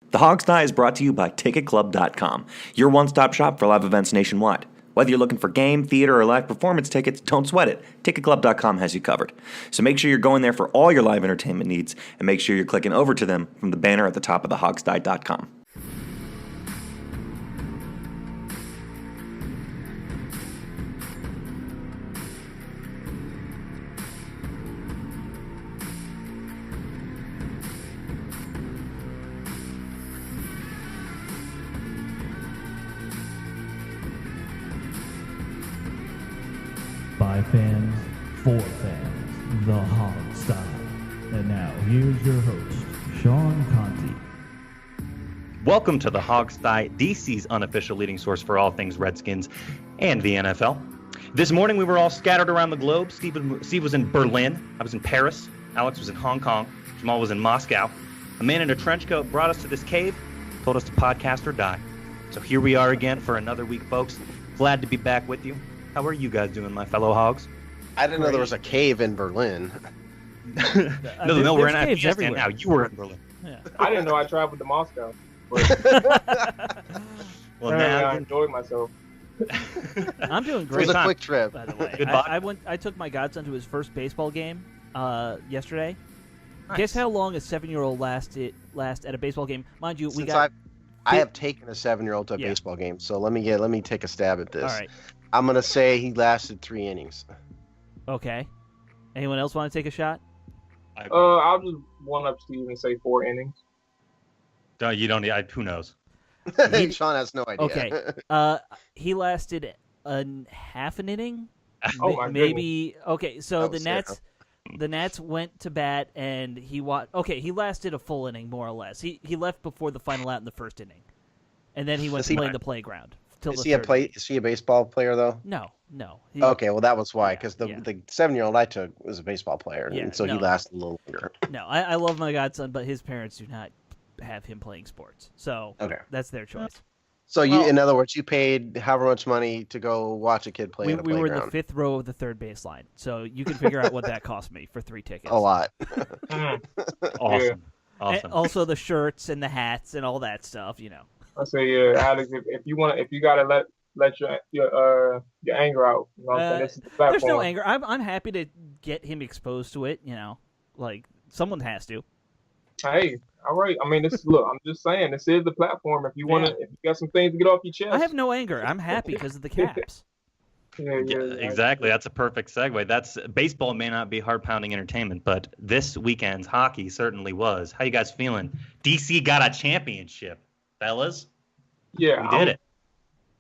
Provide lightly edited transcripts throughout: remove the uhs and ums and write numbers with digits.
The Hog's Nigh is brought to you by TicketClub.com, your one-stop shop for live events nationwide. Whether you're looking for game, theater, or live performance tickets, don't sweat it. TicketClub.com has you covered. So make sure you're going there for all your live entertainment needs, and make sure you're clicking over to them from the banner at the top of thehogsnigh.com. By fans, for fans, the Hog Style. And now, here's your host, Sean Conti. Welcome to the Hog's Thigh, DC's unofficial leading source for all things Redskins and the NFL. This morning we were all scattered around the globe. Steve was in Berlin. I was in Paris. Alex was in Hong Kong. Jamal was in Moscow. A man in a trench coat brought us to this cave, told us to podcast or die. So here we are again for another week, folks. Glad to be back with you. How are you guys doing, my fellow hogs? I didn't know there was a cave in Berlin. No, we're in Afghanistan now. You were in Berlin. Yeah. I didn't know I traveled to Moscow. But well, now I enjoyed myself. I'm doing great. It was a quick trip. By the way, I took my godson to his first baseball game yesterday. Nice. Guess how long a 7-year-old last at a baseball game? Mind you, I have taken a 7-year-old to a baseball game, so let me take a stab at this. All right. I'm gonna say he lasted 3 innings. Okay. Anyone else want to take a shot? I'll just one up Steve and say 4 innings. You don't. Who knows? Sean has no idea. Okay. He lasted half an inning. Oh my maybe. goodness. Okay. So the Nats went to bat and he lasted a full inning more or less. He left before the final out in the first inning, and then he went to play in the playground. Is he a baseball player though? No. Okay, well that was why, because the 7-year-old I took was a baseball player, and so he lasted a little longer. No, I love my godson, but his parents do not have him playing sports, so that's their choice. So in other words, you paid however much money to go watch a kid play in a playground. We were in the 5th row of the third baseline, so you can figure out what that cost me for 3 tickets. A lot. Awesome. And also the shirts and the hats and all that stuff, I say, Alex, if you gotta let your anger out, this is the platform. There's no anger. I'm happy to get him exposed to it. Like someone has to. Hey, all right. I mean, look. I'm just saying, this is the platform. If you got some things to get off your chest. I have no anger. I'm happy because of the Caps. Yeah, exactly. That's a perfect segue. Baseball may not be heart-pounding entertainment, but this weekend's hockey certainly was. How you guys feeling? DC got a championship, fellas. Yeah, we did it.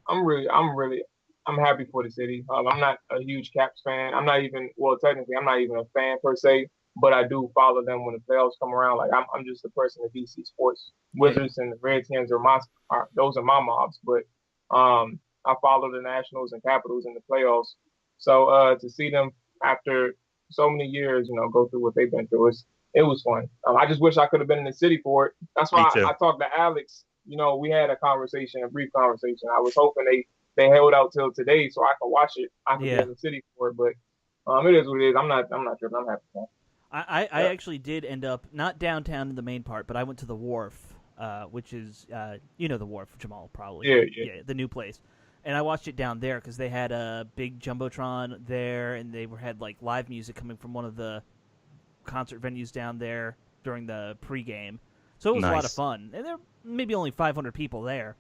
I'm happy for the city. I'm not a huge Caps fan. Technically, I'm not even a fan per se, but I do follow them when the playoffs come around. Like I'm just a person of DC sports. Wizards and the Redskins those are my mobs, but I follow the Nationals and Capitals in the playoffs. So to see them after so many years, go through what they've been through, it was fun. I just wish I could have been in the city for it. That's why I talked to Alex. We had a brief conversation. I was hoping they held out till today so I could watch it. I could be in the city for it, but it is what it is. I'm not tripping. I'm happy for it. I actually did end up not downtown in the main part, but I went to the Wharf, which is the Wharf, Jamal, probably. Yeah, the new place. And I watched it down there because they had a big jumbotron there, and they had like live music coming from one of the concert venues down there during the pregame. So it was a lot of fun. And there were maybe only 500 people there,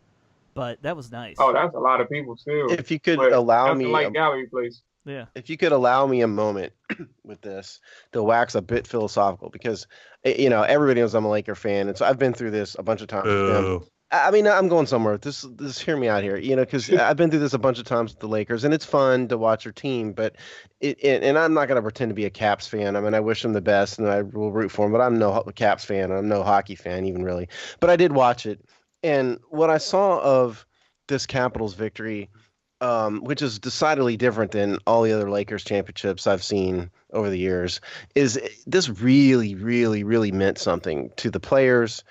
but that was nice. Oh, that's a lot of people still. If you could allow me, like gallery place. Yeah. If you could allow me a moment with this to wax a bit philosophical, because everybody knows I'm a Laker fan, and so I've been through this a bunch of times with them. I mean, I'm going somewhere. This hear me out here, because I've been through this a bunch of times with the Lakers, and it's fun to watch your team. But and I'm not going to pretend to be a Caps fan. I mean, I wish them the best, and I will root for them. But I'm no Caps fan. I'm no hockey fan, even really. But I did watch it, and what I saw of this Capitals victory, which is decidedly different than all the other Lakers championships I've seen over the years, is this really, really, really meant something to the players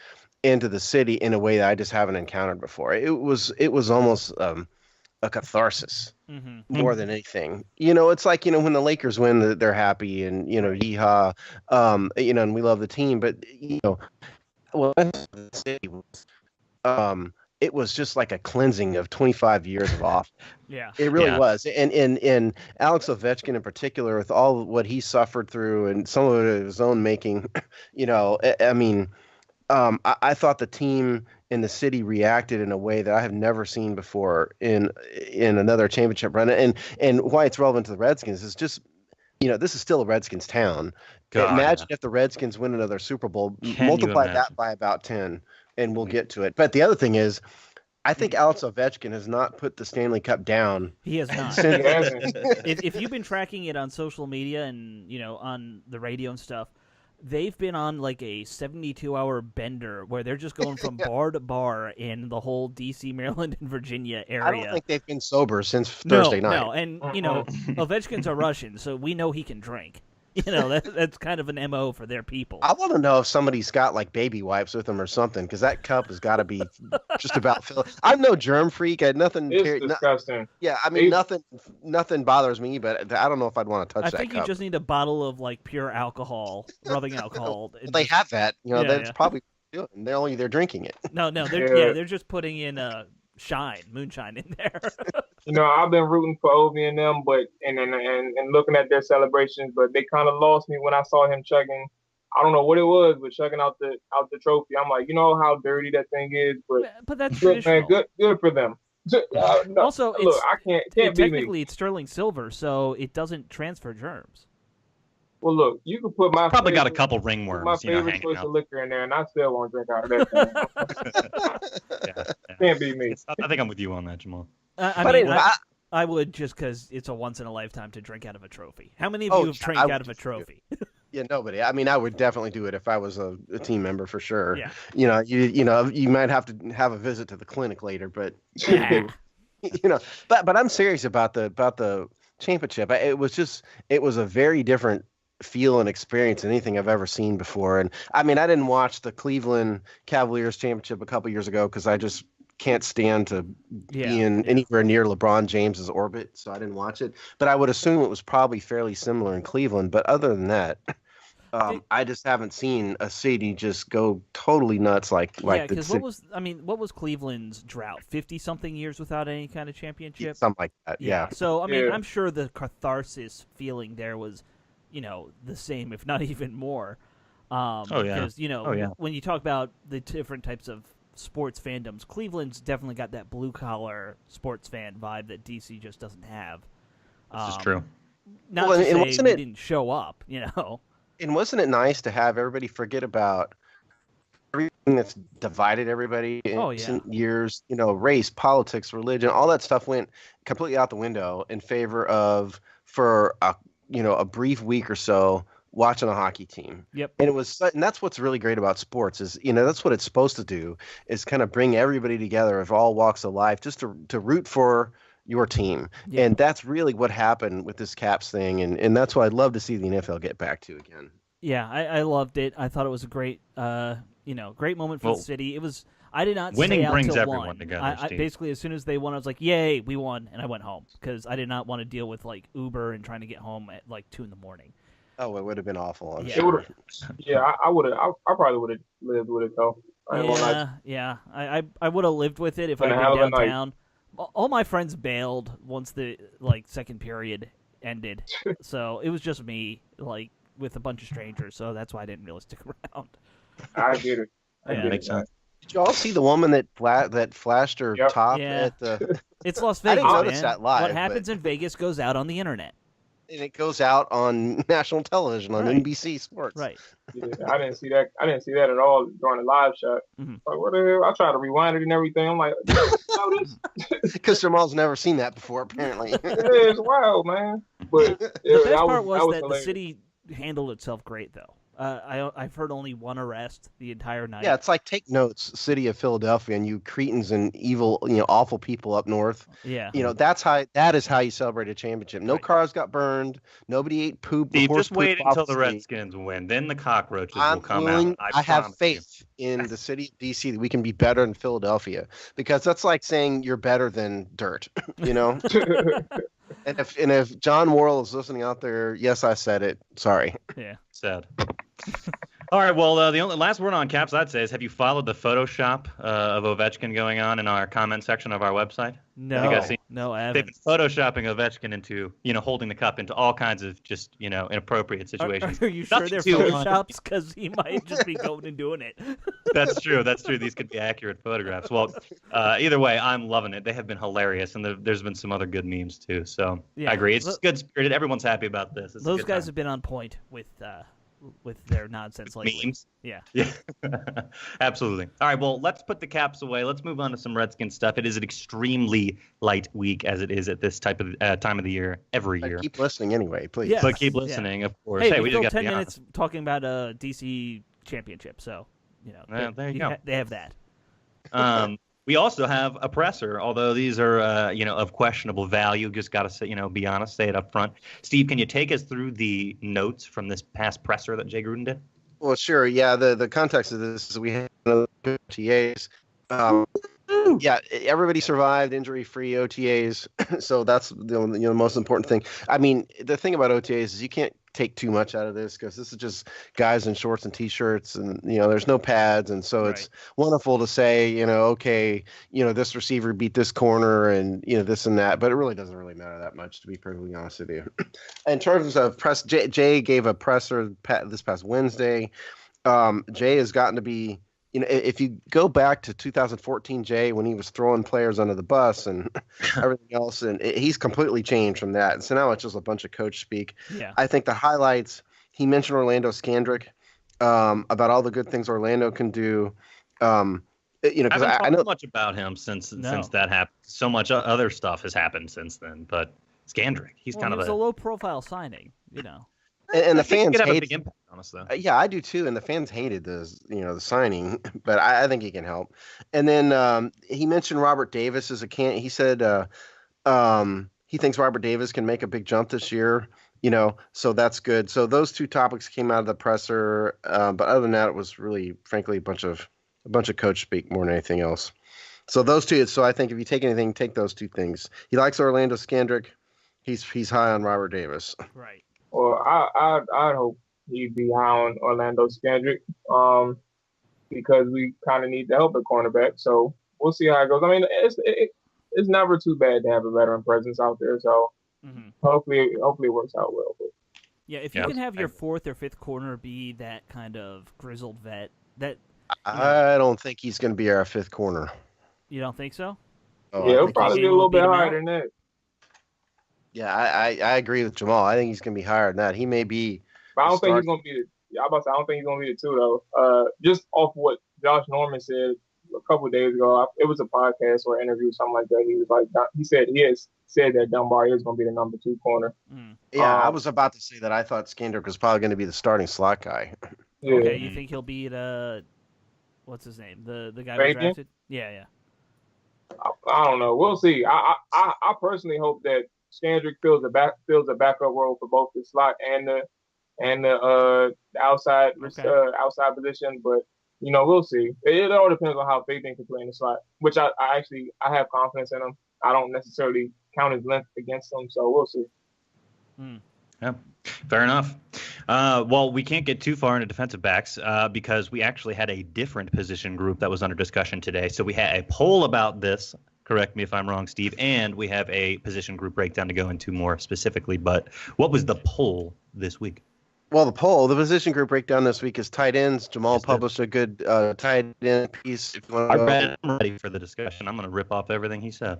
into the city in a way that I just haven't encountered before. It was almost a catharsis more than anything. It's like, when the Lakers win, they're happy and, yeehaw, and we love the team. But, well, the city was, it was just like a cleansing of 25 years of off. Yeah. It really Yeah. was. And Alex Ovechkin in particular, with all what he suffered through and some of it of his own making, I mean, I thought the team in the city reacted in a way that I have never seen before in another championship run. And why it's relevant to the Redskins is just, this is still a Redskins town. God, Imagine if the Redskins win another Super Bowl, Can you multiply imagine? that by about 10, and we'll get to it. But the other thing is, I think Alex Ovechkin has not put the Stanley Cup down He has not. since. He hasn't. if you've been tracking it on social media and on the radio and stuff, they've been on like a 72-hour bender where they're just going from bar to bar in the whole D.C., Maryland, and Virginia area. I don't think they've been sober since Thursday night. No, and Ovechkin's a Russian, so we know he can drink. That's kind of an MO for their people. I want to know if somebody's got like baby wipes with them or something, because that cup has got to be just about filled. I'm no germ freak. I had nothing. It's disgusting. Yeah, I mean, It- nothing bothers me, but I don't know if I'd want to touch I that think you cup. just need a bottle of like pure alcohol, rubbing alcohol. Well, they have that. Yeah, That's yeah. probably what they're doing. They're drinking it. No, Yeah. they're just putting in moonshine in there. I've been rooting for Ovi and them, but and looking at their celebrations, but they kind of lost me when I saw him chugging. I don't know what it was, but chugging out the trophy. I'm like, how dirty that thing is, but that's good, traditional. man, good for them. No, Also, look, I can't be me. technically it's sterling silver, so it doesn't transfer germs. Well, look, you can put my Probably got a favorite- couple my ringworms, favorite hanging choice out. of liquor in there, and I still won't drink out of that thing. Yeah. Can't be me. I think I'm with you on that, Jamal. I But mean, anyway, I would just because it's a once in a lifetime to drink out of a trophy. How many of Oh, you have yeah, drank I out would of a just do it. trophy? yeah, nobody. I mean, I would definitely do it if I was a team member for sure. Yeah. You might have to have a visit to the clinic later, but Yeah. but I'm serious about the championship. It was a very different feel and experience than anything I've ever seen before. And I mean, I didn't watch the Cleveland Cavaliers championship a couple years ago because I just can't stand to be in anywhere near LeBron James's orbit, so I didn't watch it. But I would assume it was probably fairly similar in Cleveland. But other than that, I just haven't seen a city just go totally nuts like the because city, what was Cleveland's drought? 50-something years without any kind of championship. something like that. Yeah. So I mean, Yeah. I'm sure the catharsis feeling there was, the same, if not even more. yeah. Because Oh, yeah. when you talk about the different types of sports fandoms, Cleveland's definitely got that blue collar sports fan vibe that DC just doesn't have. This is true. Not Well, to and say wasn't we it- didn't show up, And wasn't it nice to have everybody forget about everything that's divided everybody in Oh, yeah. recent years? Race, politics, religion, all that stuff went completely out the window in favor of, for a brief week or so, watching a hockey team. Yep. And and that's what's really great about sports is, that's what it's supposed to do, is kind of bring everybody together of all walks of life just to root for your team. Yeah. And that's really what happened with this Caps thing. And that's what I'd love to see the NFL get back to again. Yeah, I loved it. I thought it was a great, great moment for Well, the city. It was. I did not winning stay out brings till everyone 1. together, I Steve. basically, as soon as they won, I was like, "Yay, we won!" and I went home because I did not want to deal with like Uber and trying to get home at like 2 a.m. Oh, it would have been awful. I'm Yeah. It sure. would've- Yeah, I would have. I probably would have lived with it though. I ain't gonna lie. Yeah. I would have lived with it if Been I'd a hell been of a night. downtown. All my friends bailed once the second period ended, so it was just me with a bunch of strangers. So that's why I didn't really stick around. I get it. I Yeah. get Makes it. sense. Did you all see the woman that flashed her Yep. top Yeah. at the? It's Las I Vegas, didn't notice man. that live, What but- happens in Vegas goes out on the internet. And it goes out on national television on Right. NBC Sports. Right. Yeah, I didn't see that. I didn't see that at all during the live shot. Mhm. Like, what the hell? I tried to rewind it and everything. I'm like, you know this? Because Jamal's never seen that before, apparently. Yeah, it's wild, man. But The yeah, best that part was that the hilarious. city handled itself great, though. I've heard only one arrest the entire night. Yeah, it's like take notes, city of Philadelphia, and you cretins and evil, awful people up north. Yeah. That is how you celebrate a championship. No Right. cars got burned. Nobody ate poop. Steve, horse just wait poop off until the street. Redskins win. Then the cockroaches I'm will come willing, out. I have promise you. faith in the city of DC that we can be better than Philadelphia, because that's like saying you're better than dirt, And if John Worrell is listening out there, yes, I said it. Sorry. Yeah. Sad. All right. Well, the only last word on Caps I'd say is, have you followed the Photoshop of Ovechkin going on in our comment section of our website? No, I They've haven't. been photoshopping Ovechkin into, holding the cup into all kinds of just, inappropriate situations. Are you sure Nothing they're too- photoshops? Because he might just be going and doing it. That's true. That's true. These could be accurate photographs. Well, either way, I'm loving it. They have been hilarious, and there's been some other good memes too. So Yeah. I agree. It's good spirited. Everyone's happy about this. It's a Those good guys time. have been on point with their nonsense lately. Memes. Yeah. Yeah, absolutely. All right, well, let's put the Caps away. Let's move on to some Redskins stuff. It is an extremely light week, as it is at this time of the year every year. Keep listening anyway, please. Yeah. But keep Yeah. listening, of course. Hey, we we just filled got 10 minutes talking about a DC championship, so Well, there you go. they have that. We also have a presser, although these are, of questionable value. Just got to say, be honest, say it up front. Steve, can you take us through the notes from this past presser that Jay Gruden did? Well, sure. Yeah, the context of this is we had OTAs. Yeah, everybody survived injury-free OTAs, so that's the most important thing. I mean, the thing about OTAs is you can't take too much out of this because this is just guys in shorts and t-shirts, and there's no pads, and so it's wonderful to say, okay, this receiver beat this corner, and this and that, but it really doesn't really matter that much, to be perfectly honest with you. In terms of press, Jay gave a presser this past Wednesday. Jay has gotten to be. If you go back to 2014, Jay, when he was throwing players under the bus and everything else, and he's completely changed from that. And so now it's just a bunch of coach speak. Yeah. I think the highlights, he mentioned Orlando Scandrick, about all the good things Orlando can do. Because I know much about him since No. that happened. So much other stuff has happened since then. But Scandrick, he's kind It of was a low-profile signing, and the I think he fans could have a hate. big impact on us, though. Yeah, I do too, and the fans hated the signing, but I think he can help. And then he mentioned Robert Davis as a can. He said he thinks Robert Davis can make a big jump this year. So that's good. So those two topics came out of the presser, but other than that, it was really, frankly, a bunch of coach speak more than anything else. So those two. So I think if you take anything, take those two things. He likes Orlando Scandrick. He's high on Robert Davis. Right. Or I'd hope he'd be high on Orlando Scandrick, because we kind of need the help at cornerback. So we'll see how it goes. I mean, it's never too bad to have a veteran presence out there. So hopefully it works out well. But Yeah, if you can have your fourth or fifth corner be that kind of grizzled vet, I don't think he's going to be our fifth corner. You don't think so? Oh, yeah, I it'll think probably he's- be a little bit beat him higher out? than that. Yeah, I agree with Jamal. I think he's going to be higher than that. He may be. But I don't think Start- he's gonna be the. I don't think he's gonna be the two though. Just off what Josh Norman said a couple of days ago, it was a podcast or interview, something like that. He was like, he said he has said that Dunbar is gonna be the number 2 corner. Yeah, I was about to say that I thought Scandrick was probably going to be the starting slot guy. Yeah. Okay, you think he'll be at what's his name? The guy we Fabian? drafted? Yeah. I don't know. We'll see. I personally hope that Scandrick fills a backup role for both the slot and the outside outside position. But we'll see. It all depends on how Fabian can play in the slot, which I have confidence in him. I don't necessarily count his length against him, so we'll see. Yeah, fair enough. Well, we can't get too far into defensive backs because we actually had a different position group that was under discussion today. So we had a poll about this. Correct me if I'm wrong, Steve. And we have a position group breakdown to go into more specifically. But what was the poll this week? Well, the position group breakdown this week is tight ends. Jamal published a good tight end piece. If you want I'm ready for the discussion. I'm going to rip off everything he said.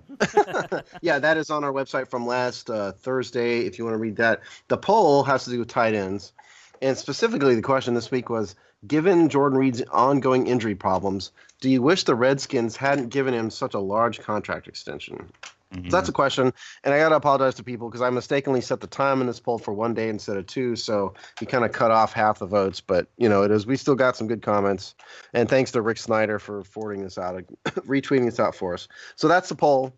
Yeah, that is on our website from last Thursday, if you want to read that. The poll has to do with tight ends. And specifically, the question this week was, given Jordan Reed's ongoing injury problems, do you wish the Redskins hadn't given him such a large contract extension? So that's a question. And I got to apologize to people because I mistakenly set the time in this poll for 1 day instead of 2. So we kind of cut off half the votes. But, it is. We still got some good comments. And thanks to Rick Snyder for forwarding this out, retweeting this out for us. So that's the poll.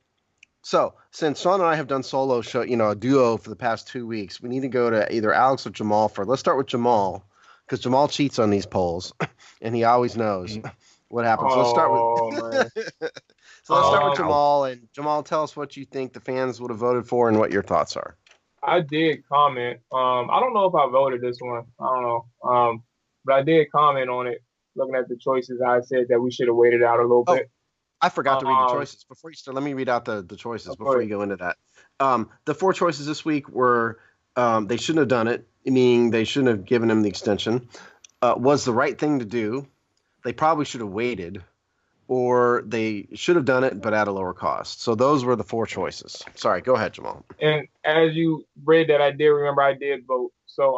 So since Sean and I have done solo show, a duo for the past 2 weeks, we need to go to either Alex or Jamal for. Let's start with Jamal because Jamal cheats on these polls and he always knows what happens. So let's start with. So let's start with Jamal. And Jamal, tell us what you think the fans would have voted for and what your thoughts are. I did comment. I don't know if I voted this one. I don't know. but I did comment on it. Looking at the choices, I said that we should have waited out a little bit. I forgot to read the choices before you start. Let me read out the choices before you go into that. The 4 choices this week were they shouldn't have done it, meaning they shouldn't have given him the extension. Was the right thing to do. They probably should have waited, or they should have done it but at a lower cost. So those were the 4 choices. Sorry, go ahead, Jamal. And as you read that, I did remember I did vote. So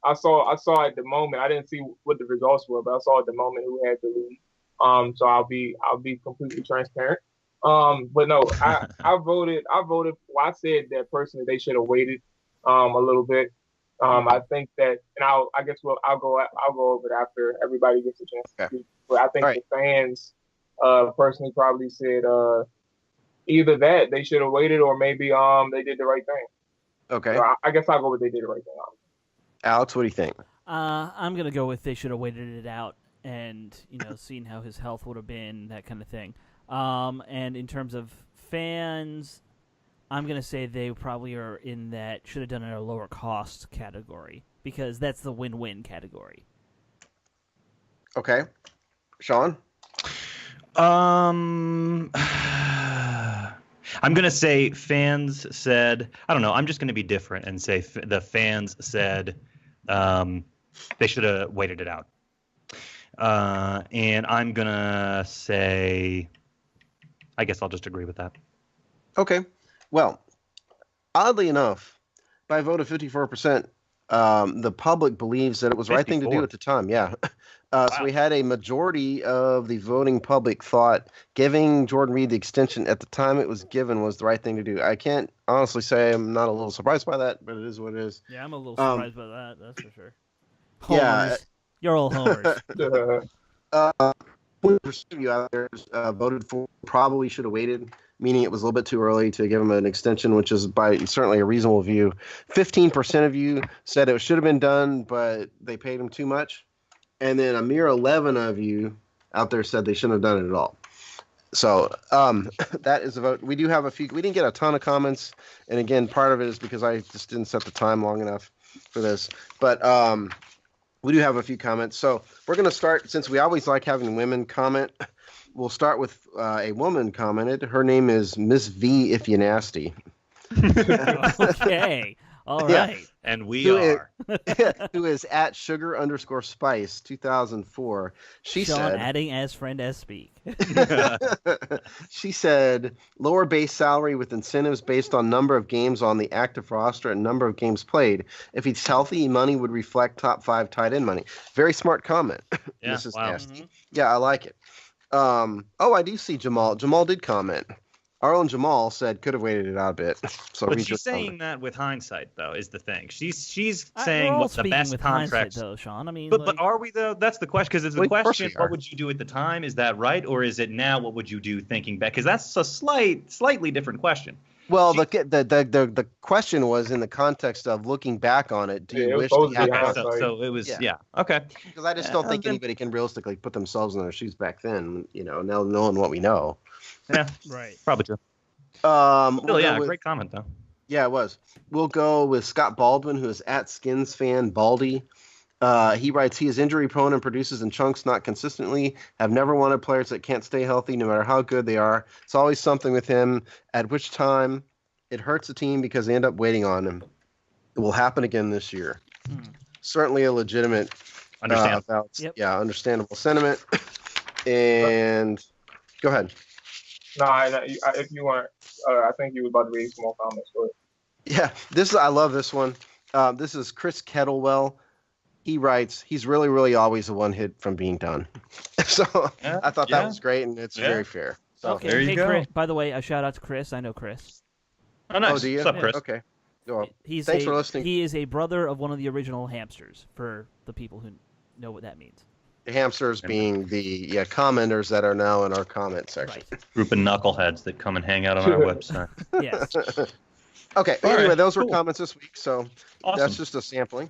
I saw at the moment. I didn't see what the results were, but I saw at the moment who had the lead. So I'll be completely transparent. But no, I voted. Well, I said that personally they should have waited a little bit. I think that, and I guess I'll go over it after everybody gets a chance to speak. But I think the fans personally probably said either that they should have waited, or maybe they did the right thing. Okay. So I guess I'll go with they did the right thing. Alex, what do you think? I'm gonna go with they should have waited it out and seen how his health would have been, that kind of thing. And in terms of fans, I'm gonna say they probably are in that should have done it at a lower cost category, because that's the win-win category. Okay, Sean. I'm gonna say fans said, I don't know. I'm just gonna be different and say the fans said they should have waited it out. And I'm gonna say, I guess I'll just agree with that. Okay. Well, oddly enough, by a vote of 54%, the public believes that it was the right thing to do at the time. Yeah. Wow. So we had a majority of the voting public thought giving Jordan Reed the extension at the time it was given was the right thing to do. I can't honestly say I'm not a little surprised by that, but it is what it is. Yeah, I'm a little surprised by that. That's for sure. Homers. Yeah. You're all homers. 20% of you out there voted for probably should have waited, meaning it was a little bit too early to give him an extension, which is by certainly a reasonable view. 15% of you said it should have been done, but they paid him too much. And then a mere 11 of you out there said they shouldn't have done it at all. So that is a vote. We do have a few. We didn't get a ton of comments. And again, part of it is because I just didn't set the time long enough for this. But we do have a few comments. So we're going to start, since we always like having women comment. We'll start with a woman commented. Her name is Miss V If You Nasty. Okay. All right. Yeah. And we are. Who is at sugar_spice 2004. She Sean said, adding as friend as speak. she said, lower base salary with incentives based on number of games on the active roster and number of games played. If he's healthy, money would reflect top 5 tight end money. Very smart comment. Yeah, Mrs. wow. Nasty. Mm-hmm. Yeah, I like it. I do see Jamal. Jamal did comment. Our own Jamal said could have waited it out a bit. So but she's saying that with hindsight, though, is the thing. She's saying what's the best contract, though, Sean. I mean, but are we though? That's the question. Because it's the question: what would you do at the time? Is that right, or is it now? What would you do thinking back? Because that's a slightly different question. Well, the question was in the context of looking back on it. Do you wish you had so it was okay. Because I just don't think anybody can realistically put themselves in their shoes back then. Now knowing what we know. Yeah, right. Probably true. Great comment though. Yeah, it was. We'll go with Scott Baldwin, who is at Skins fan Baldy. He writes, he is injury prone and produces in chunks, not consistently. Have never wanted players that can't stay healthy, no matter how good they are. It's always something with him. At which time, it hurts the team because they end up waiting on him. It will happen again this year. Certainly a legitimate, understandable sentiment. And go ahead. No, if you want, I think you were about to read some more comments. Go ahead. Yeah, I love this one. This is Chris Kettlewell. He writes, he's really, really always a one hit from being done. So I thought that was great, and it's very fair. So, okay, there you go. Chris, by the way, a shout out to Chris. I know Chris. Oh, nice. Oh, do you? What's up, Chris? Okay. Well, Thanks for listening. He is a brother of one of the original hamsters, for the people who know what that means. The hamsters being the commenters that are now in our comment section. Right. Group of knuckleheads that come and hang out on our website. Yes. Okay. Anyway, those were comments this week, so that's just a sampling.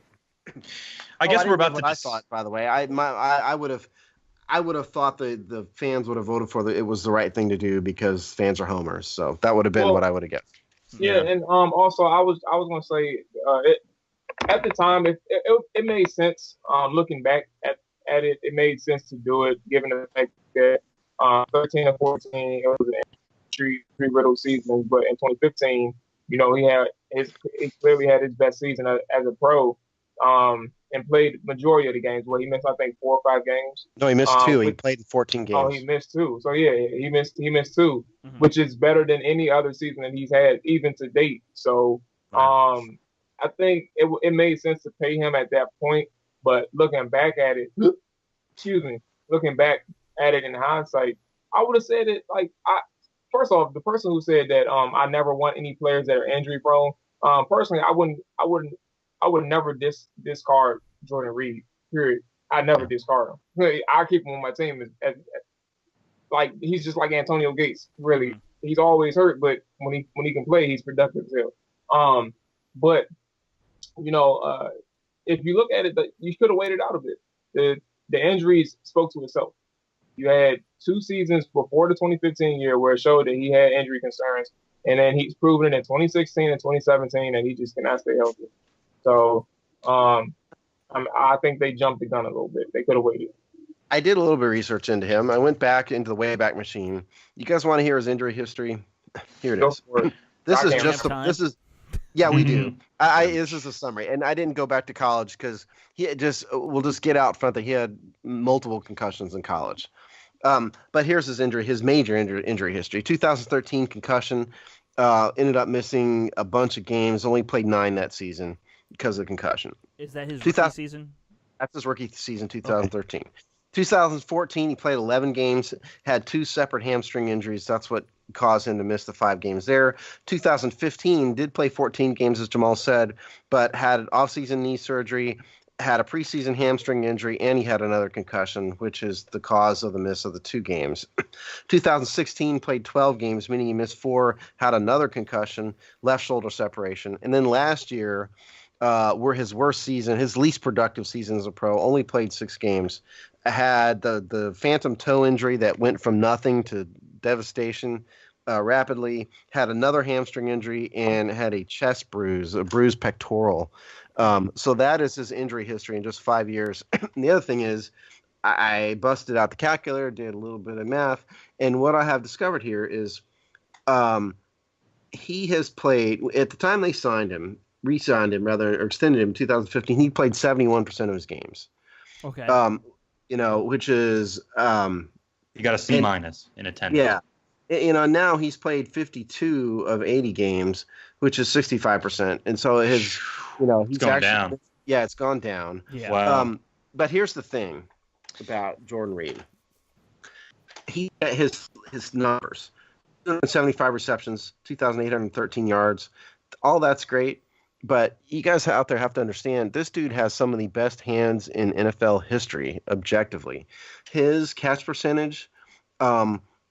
I guess we're about to. I thought, by the way, I would have thought the fans would have voted for it was the right thing to do because fans are homers. So that would have been what I would have guessed. Yeah, and also I was gonna say at the time, it made sense. Looking back at it, it made sense to do it, given the fact that 13 and 14, it was an injury riddled season. But in 2015, he clearly had his best season as a pro, and played majority of the games. Well, he missed, I think, 4 or 5 games. No, he missed 2. He played in 14 games. Oh, he missed 2. So yeah, he missed 2, Mm-hmm. which is better than any other season that he's had even to date. So I think it made sense to pay him at that point. But looking back at it, looking back at it in hindsight, I would have said it first off, the person who said that I never want any players that are injury prone. Personally, I would never discard Jordan Reed. Period. I never discard him. I keep him on my team as like he's just like Antonio Gates. Really, he's always hurt, but when he can play, he's productive as hell. But if you look at it, you could have waited out a bit. The injuries spoke to itself. You had 2 seasons before the 2015 year where it showed that he had injury concerns, and then he's proven it in 2016 and 2017 that he just cannot stay healthy. So I think they jumped the gun a little bit. They could have waited. I did a little bit of research into him. I went back into the Wayback Machine. You guys want to hear his injury history? Here it is. Yeah, we do. This is a summary, and I didn't go back to college because we'll just get out front that he had multiple concussions in college. But here's his major injury history. 2013 concussion, ended up missing a bunch of games, only played 9 that season because of concussion. Is that his rookie season? That's his rookie season, 2013. Okay. 2014, he played 11 games, had 2 separate hamstring injuries. That's what caused him to miss the 5 games there. 2015, did play 14 games, as Jamal said, but had an offseason knee surgery, had a preseason hamstring injury, and he had another concussion, which is the cause of the miss of the 2 games. 2016, played 12 games, meaning he missed 4, had another concussion, left shoulder separation. And then last year, were his worst season, his least productive season as a pro, only played 6 games. Had the phantom toe injury that went from nothing to devastation rapidly, had another hamstring injury, and had a chest bruise, a bruised pectoral. So that is his injury history in just 5 years. And the other thing is, I busted out the calculator, did a little bit of math, and what I have discovered here is he has played, at the time they re-signed him, or extended him in 2015, he played 71% of his games. Okay. Which is you got a C- in attendance. Yeah. Now he's played 52 of 80 games, which is 65%. And so he's gone down. Yeah, it's gone down. Yeah. Wow. But here's the thing about Jordan Reed. He his numbers. 75 receptions, 2,813 yards. All that's great. But you guys out there have to understand, this dude has some of the best hands in NFL history, objectively. His catch percentage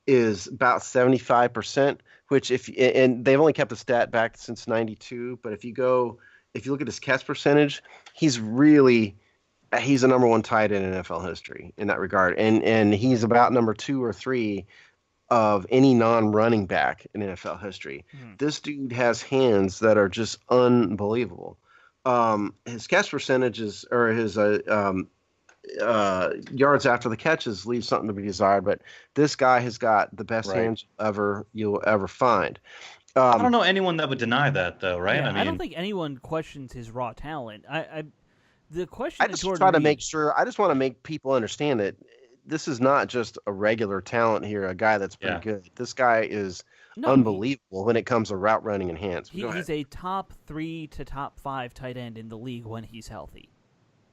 is about 75%, which and they've only kept the stat back since 92. But if you look at his catch percentage, he's a number 1 tight end in NFL history in that regard. And he's about number 2 or 3 of any non-running back in NFL history. This dude has hands that are just unbelievable. His catch percentages, or his yards after the catches, leave something to be desired. But this guy has got the best hands you'll ever find. I don't know anyone that would deny that, though, right? Yeah, I don't think anyone questions his raw talent. The question. I just want to make people understand that this is not just a regular talent here, a guy that's pretty good. This guy is unbelievable when it comes to route running and hands. He's a top 3 to top 5 tight end in the league when he's healthy.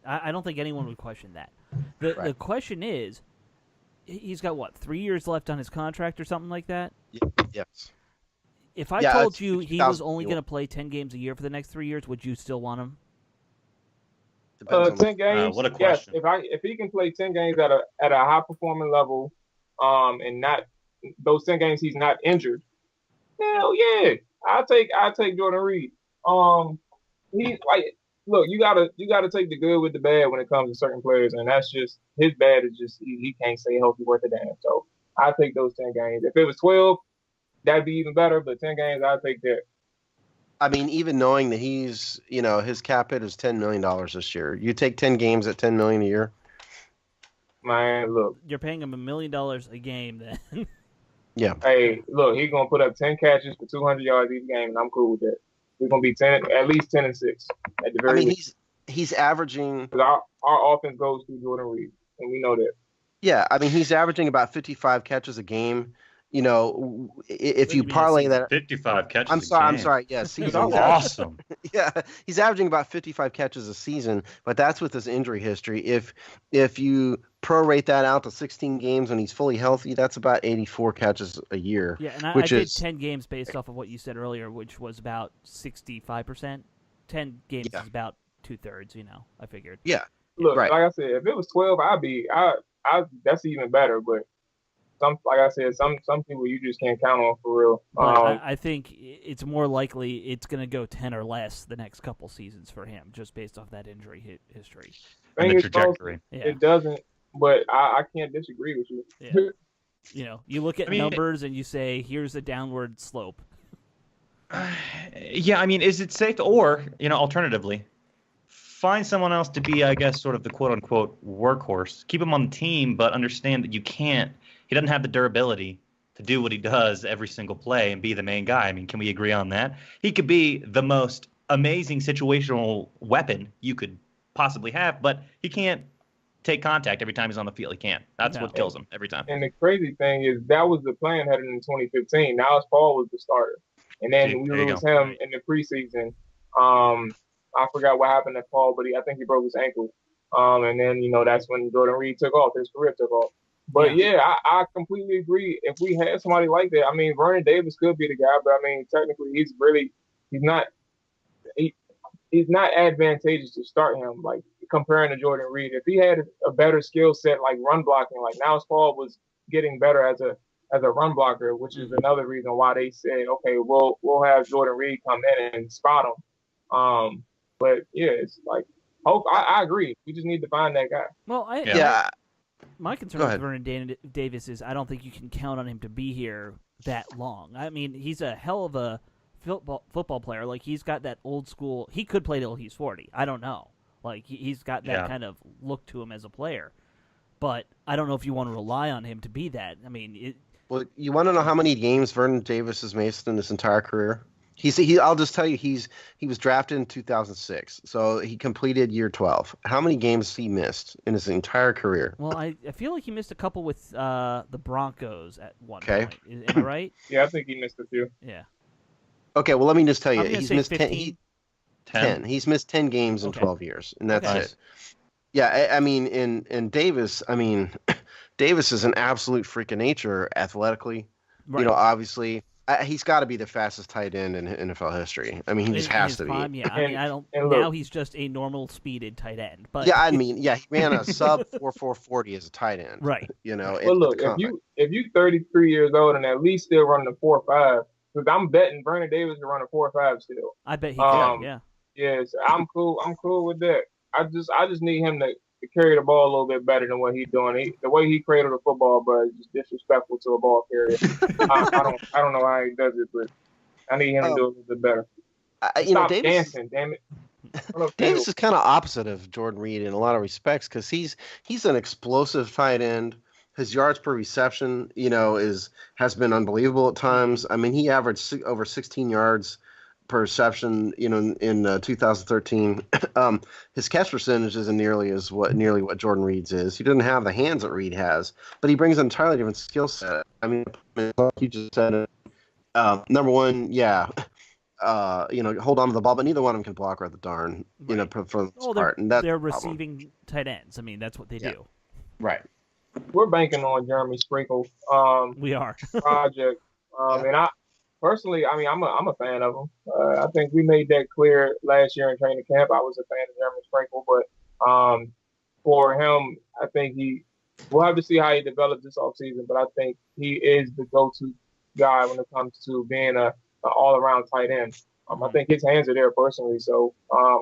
I don't think anyone would question that. The question is, he's got, 3 years left on his contract or something like that? Yes. If I told you he was only going to play 10 games a year for the next 3 years, would you still want him? 10 games. What a question. Yes, if he can play 10 games at a high performing level, and not those 10 games he's not injured, hell yeah, I'll take Jordan Reed. He's look, you gotta take the good with the bad when it comes to certain players, and that's just his bad is just he can't stay healthy worth a damn. So I'll take those 10 games. If it was 12, that'd be even better. But 10 games, I'll take that. I mean, even knowing that he's, his cap hit is $10 million this year. You take 10 games at $10 million a year. Man, look. You're paying him $1 million a game then. Yeah. Hey, look, he's gonna put up 10 catches for 200 yards each game, and I'm cool with that. We're gonna be at least 10 and 6 at the very least. He's averaging. Our offense goes through Jordan Reed, and we know that. Yeah, I mean, he's averaging about 55 catches a game. If you parlay that, 55 catches. I'm sorry. Yes, he's awesome. Yeah, he's averaging about 55 catches a season, but that's with his injury history. If you prorate that out to 16 games when he's fully healthy, that's about 84 catches a year. Yeah, and I did 10 games based off of what you said earlier, which was about 65%. 10 games is about 2/3. I figured. Yeah. Look, right. Like I said, if it was 12, that's even better. But like I said, some people you just can't count on for real. I think it's more likely it's going to go 10 or less the next couple seasons for him, just based off that injury history. And the trajectory. It doesn't, but I can't disagree with you. Yeah. You look at numbers and you say, here's a downward slope. Yeah, I mean, is it safe or, alternatively, find someone else to be, I guess, sort of the quote-unquote workhorse. Keep him on the team, but understand that he doesn't have the durability to do what he does every single play and be the main guy. I mean, can we agree on that? He could be the most amazing situational weapon you could possibly have, but he can't take contact every time he's on the field. He can't. That's what kills him every time. And the crazy thing is that was the plan headed in 2015. Now Paul was the starter. And then we lose him in the preseason. I forgot what happened to Paul, but I think he broke his ankle. And then, that's when Jordan Reed took off. His career took off. But, I completely agree. If we had somebody like that, I mean, Vernon Davis could be the guy, but, I mean, technically he's not advantageous to start him, like, comparing to Jordan Reed. If he had a better skill set, like run blocking, like now Paul was getting better as a run blocker, which is another reason why they said, okay, we'll have Jordan Reed come in and spot him. But yeah, it's like, I agree. We just need to find that guy. Well, my concern with Vernon Davis is I don't think you can count on him to be here that long. I mean, he's a hell of a football player. Like, he's got that old school. He could play till he's 40. I don't know. Like, he's got that kind of look to him as a player. But I don't know if you want to rely on him to be that. I mean, well, you want to know how many games Vernon Davis has missed in his entire career? I'll just tell you, he was drafted in 2006, so he completed year 12. How many games he missed in his entire career? Well, I feel like he missed a couple with the Broncos at one point. Am I right? Yeah, I think he missed a few. Yeah. Okay, well, let me just tell you, he's missed 10. He's missed 10 games in 12 years, and that's it. Yeah, I mean, in Davis, Davis is an absolute freak of nature athletically. Right. Obviously, he's got to be the fastest tight end in NFL history. I mean, he just has to be. Yeah, I mean, now he's just a normal speeded tight end. But yeah, he ran a sub 4.40 as a tight end. Right. Well, look, if you 33 years old and at least still running a 4.5, because I'm betting Vernon Davis can run a 4.5 still. I bet he can. Yeah. Yes, I'm cool. I'm cool with that. I just need him to carry the ball a little bit better than what he's doing. The way he cradled the football, bro, is just disrespectful to a ball carrier. I don't know how he does it, but I need him to do it a little bit better. Stop dancing, damn it. Davis is kind of opposite of Jordan Reed in a lot of respects because he's an explosive tight end. His yards per reception, has been unbelievable at times. I mean, he averaged over 16 yards per reception, in 2013. His catch percentage isn't nearly what Jordan Reed's is. He doesn't have the hands that Reed has, but he brings an entirely different skill set. I mean, like you just said, number one, hold on to the ball, but neither one of them can block worth a darn, for the most part. And they're receiving tight ends. I mean, that's what they do. Right. We're banking on Jeremy Sprinkle. We are. Project. And personally, I mean, I'm a fan of him. I think we made that clear last year in training camp. I was a fan of Jeremy Sprinkle, but for him, I think we'll have to see how he develops this offseason, but I think he is the go-to guy when it comes to being an all-around tight end. I think his hands are there personally, so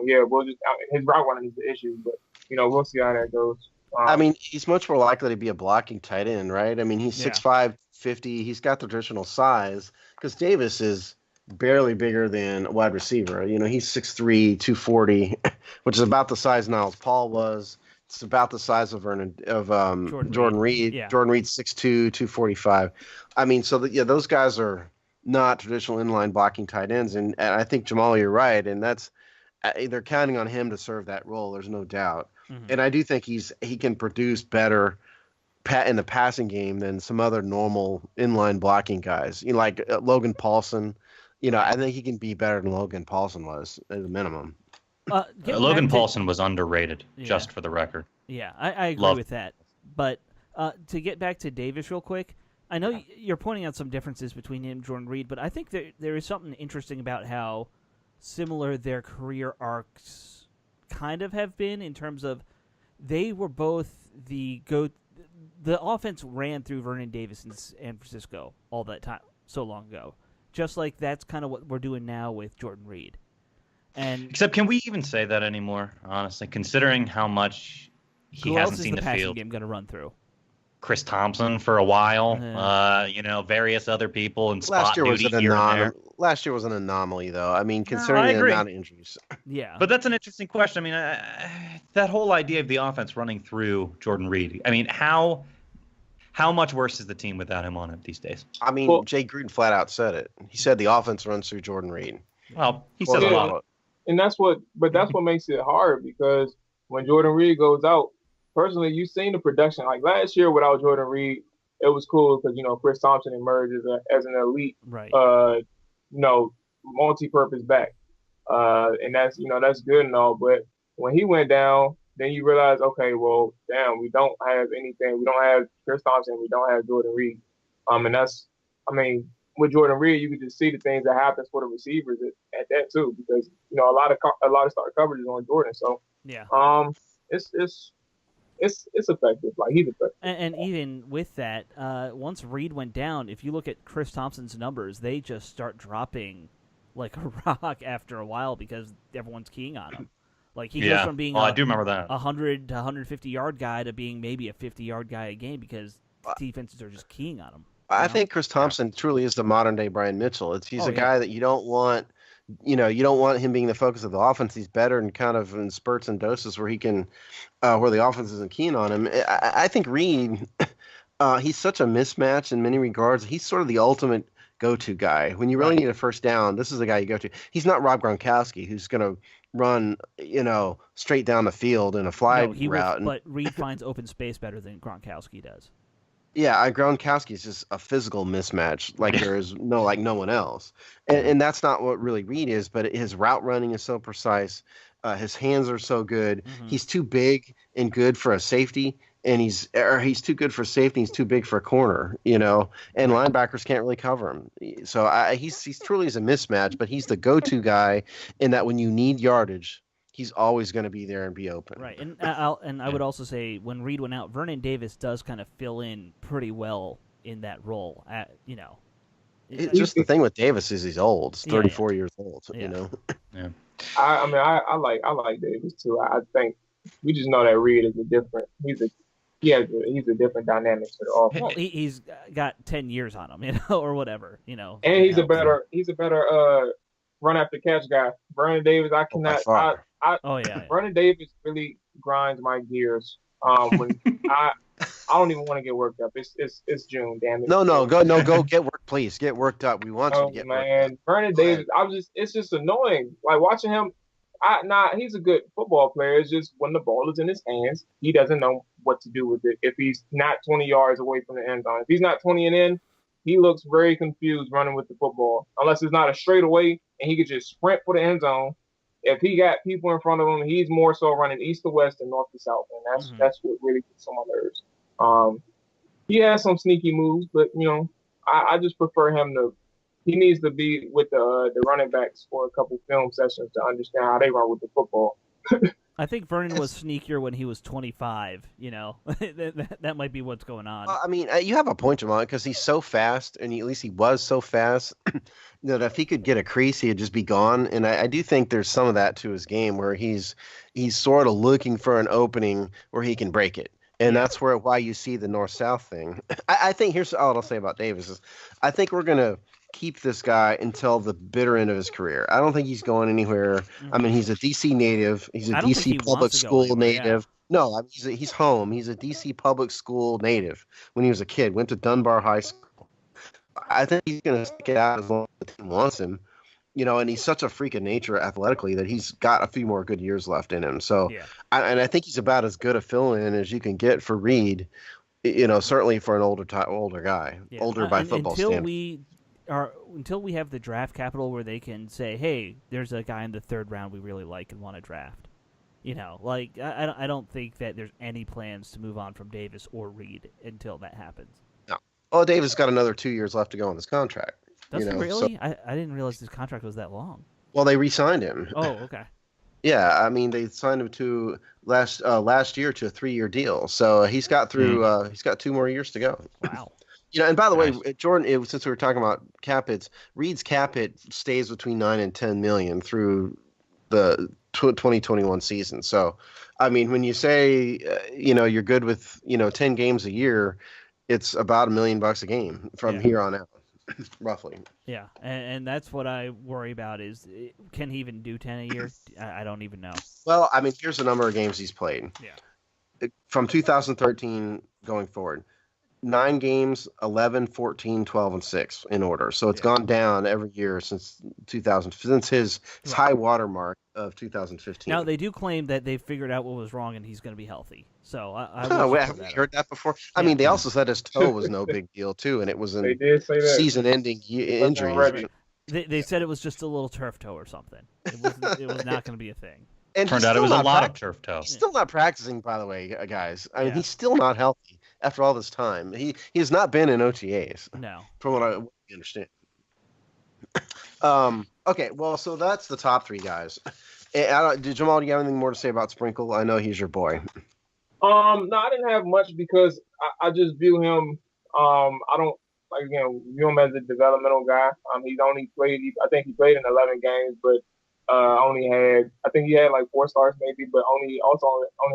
his route running is the issue, but we'll see how that goes. I mean, he's much more likely to be a blocking tight end, right? I mean, he's 6'5", 50. He's got the traditional size because Davis is barely bigger than a wide receiver. You know, he's 6'3", 240, which is about the size Niles Paul was. It's about the size of Jordan Reed. Yeah. Jordan Reed's 6'2", 245. I mean, so those guys are not traditional inline blocking tight ends, and I think Jamal, you're right, and that's they're counting on him to serve that role. There's no doubt, and I do think he can produce better in the passing game than some other normal inline blocking guys. You know, like Logan Paulson. You know, I think he can be better than Logan Paulson was at a minimum. Logan Paulson was underrated, just for the record. Yeah, I agree with that. But to get back to Davis real quick, I know you're pointing out some differences between him and Jordan Reed, but I think there is something interesting about how similar their career arcs kind of have been in terms of they were both the offense ran through Vernon Davis in San Francisco all that time, so long ago. Just like that's kind of what we're doing now with Jordan Reed. And except, can we even say that anymore? Honestly, considering how much he hasn't seen the field. Who else is the passing game going to run through? Chris Thompson for a while. Various other people in spot duty here and there. Last year was an anomaly, though. I mean, considering the amount of injuries. Yeah, but that's an interesting question. I mean, that whole idea of the offense running through Jordan Reed. I mean, how much worse is the team without him on it these days? I mean, Jay Gruden flat out said it. He said the offense runs through Jordan Reed. Well, he said a lot. And that's what makes it hard, because when Jordan Reed goes out, personally, you've seen the production. Like last year without Jordan Reed, it was cool because, Chris Thompson emerged as an elite, multi-purpose back. And that's good and all. But when he went down, then you realize, okay, well, damn, we don't have anything. We don't have Chris Thompson. We don't have Jordan Reed. With Jordan Reed, you can just see the things that happens for the receivers at that too, because a lot of start coverage is on Jordan. So yeah, it's effective. Like, he's effective. And even with that, once Reed went down, if you look at Chris Thompson's numbers, they just start dropping like a rock after a while because everyone's keying on him. Like, he goes from being I do remember that 100 to 150 yard guy to being maybe a 50-yard guy a game because defenses are just keying on him. I think Chris Thompson truly is the modern day Brian Mitchell. He's a guy that you don't want, you don't want him being the focus of the offense. He's better in kind of in spurts and doses where he can, where the offense isn't keen on him. I think Reed, he's such a mismatch in many regards. He's sort of the ultimate go-to guy. When you really need a first down, this is the guy you go to. He's not Rob Gronkowski, who's going to run, straight down the field in a fly route. But Reed finds open space better than Gronkowski does. Yeah, Gronkowski is just a physical mismatch, like there is no one else, and that's not what really Reed is. But his route running is so precise, his hands are so good. Mm-hmm. He's too big and good for a safety, and he's too good for safety. He's too big for a corner, and linebackers can't really cover him. So he's truly is a mismatch, but he's the go-to guy in that when you need yardage, he's always going to be there and be open. Right, and I would also say when Reed went out, Vernon Davis does kind of fill in pretty well in that role. It's just the thing with Davis is he's old. He's 34 years old. Yeah. Yeah. I like Davis too. I think we just know that Reed is he's a different dynamic to the offense. Well, he's got 10 years on him, or whatever, And he's a better run after catch guy. Vernon Davis, I cannot. Vernon Davis really grinds my gears. When I don't even want to get worked up. It's June, damn it. No, go get worked, please. Get worked up. We want you to get worked up. Vernon Davis, it's just annoying. Like watching him. He's a good football player. It's just when the ball is in his hands, he doesn't know what to do with it. If he's not 20 yards away from the end zone, if he's not 20 and in, he looks very confused running with the football. Unless it's not a straightaway and he could just sprint for the end zone. If he got people in front of him, he's more so running east to west and north to south, and that's what really gets on my nerves. He has some sneaky moves, but I just prefer him to. He needs to be with the running backs for a couple film sessions to understand how they run with the football. I think Vernon was sneakier when he was 25. That might be what's going on. Well, I mean, you have a point, Jamal, because he's so fast, and at least he was so fast that if he could get a crease, he'd just be gone. And I do think there's some of that to his game where he's sort of looking for an opening where he can break it. And that's why you see the north-south thing. I think here's all I'll say about Davis is I think we're going to keep this guy until the bitter end of his career. I don't think he's going anywhere. I mean, he's a DC native. He's a DC public school native. No, I mean, he's home. He's a DC public school native when he was a kid. Went to Dunbar High School. I think he's going to stick it out as long as the team wants him. And he's such a freak of nature athletically that he's got a few more good years left in him. So, I think he's about as good a fill-in as you can get for Reed. Certainly for an older guy, older by football standards. Until we have the draft capital where they can say, "Hey, there's a guy in the third round we really like and want to draft." I don't think that there's any plans to move on from Davis or Reed until that happens. No. Well, Davis got another 2 years left to go on this contract. Does he really? So, I didn't realize his contract was that long. Well, they re-signed him. Oh, okay. Yeah, I mean they signed him to last year to a 3-year deal. So he's got through. He's got 2 more years to go. Wow. And by the way, Jordan, since we were talking about cap hits, Reed's cap hit stays between 9 and 10 million through the 2021 season. So, I mean, when you say you're good with 10 games a year, it's about $1 million a game from here on out. Roughly. Yeah, and that's what I worry about is, can he even do 10 a year? I don't even know. Well, I mean, here's the number of games he's played. Yeah. From 2013 going forward, 9 games, 11, 14, 12, and 6 in order. So it's gone down every year since his high water mark of 2015. Now, they do claim that they figured out what was wrong and he's going to be healthy. So have we heard that before? I mean, they also said his toe was no big deal, too, and it was a season-ending injury. They said it was just a little turf toe or something. It was not going to be a thing. And turned out it was a lot of turf toe. He's still not practicing, by the way, guys. I mean, he's still not healthy after all this time. He has not been in OTAs. No. From what I understand. Okay, well, so that's the top 3 guys. Jamal, do you have anything more to say about Sprinkle? I know he's your boy. No, I didn't have much because I just view him. I don't view him as a developmental guy. He's only played. I think he played in 11 games, but I think he had like 4 starts maybe, but only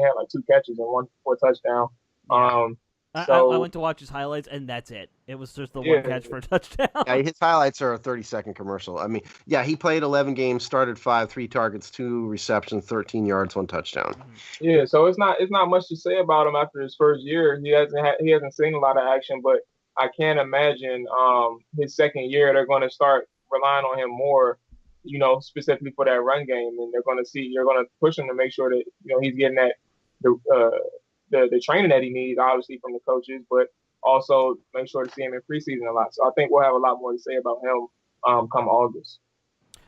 had like 2 catches and 4 touchdown. I went to watch his highlights, and that's it. It was just the one catch for a touchdown. Yeah, his highlights are a 30-second commercial. I mean, he played 11 games, started 5, 3 targets, 2 receptions, 13 yards, 1 touchdown. Yeah, so it's not much to say about him after his first year. He hasn't seen a lot of action, but I can't imagine his second year they're going to start relying on him more, specifically for that run game, and you're going to push him to make sure that he's getting that the training that he needs, obviously from the coaches, but also make sure to see him in preseason a lot. So I think we'll have a lot more to say about him come August.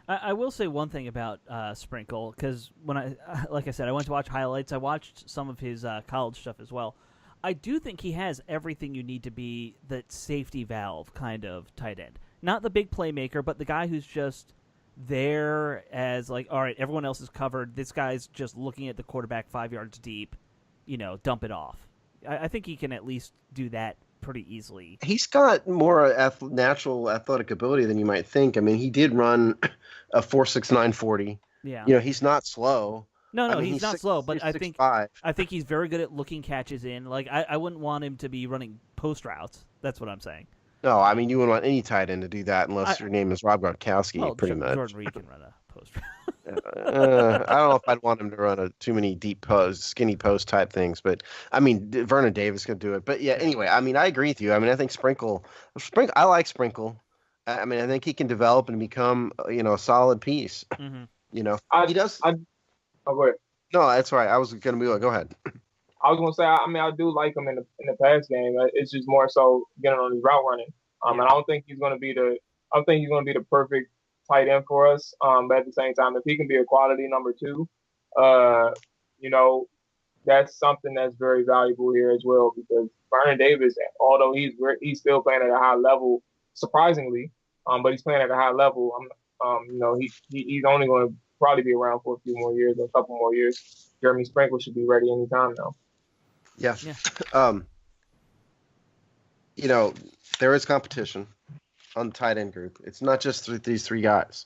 I will say one thing about Sprinkle, because like I said, I went to watch highlights. I watched some of his college stuff as well. I do think he has everything you need to be the safety valve kind of tight end. Not the big playmaker, but the guy who's just there as like, all right, everyone else is covered. This guy's just looking at the quarterback 5 yards deep, dump it off. I think he can at least do that pretty easily. He's got more natural athletic ability than you might think. I mean, he did run a 4.69 40. Yeah. He's not slow. No, he's not slow, but I think he's very good at looking catches in. Like, I wouldn't want him to be running post routes. That's what I'm saying. No, I mean, you wouldn't want any tight end to do that unless your name is Rob Gronkowski, pretty much. Jordan Reed can run a post route. I don't know if I'd want him to run too many deep post, skinny post type things, but I mean, Vernon Davis could do it. But yeah, anyway, I mean, I agree with you. I mean, I think Sprinkle, I like Sprinkle. I mean, I think he can develop and become, a solid piece. Mm-hmm. He does. Go ahead. No, that's right. I was going to be like, go ahead. I was going to say, I do like him in the pass game. It's just more so getting on his route running. And I don't think he's going to be the perfect tight end for us. But at the same time, if he can be a quality number 2, that's something that's very valuable here as well. Because Vernon Davis, although he's still playing at a high level, surprisingly, but he's playing at a high level. He's only going to probably be around for a few more years, or a couple more years. Jeremy Sprinkle should be ready anytime now. Yeah. There is competition on the tight end group. It's not just these 3 guys.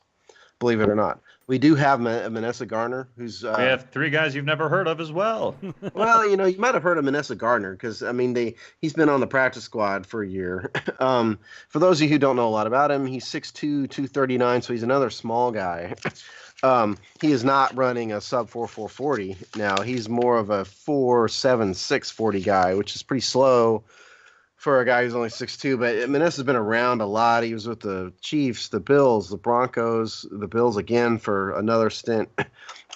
believe it or not. We do have Manessa Garner, who's We have 3 guys you've never heard of as well. well, you might have heard of Manessa Gardner because he's been on the practice squad for a year. For those of you who don't know a lot about him, he's 6'2", 239, so he's another small guy. He is not running a sub 4.40 now. He's more of a 4.7, 6.40 guy, which is pretty slow for a guy who's only 6'2". But Manessa's been around a lot. He was with the Chiefs, the Bills, the Broncos, the Bills again for another stint.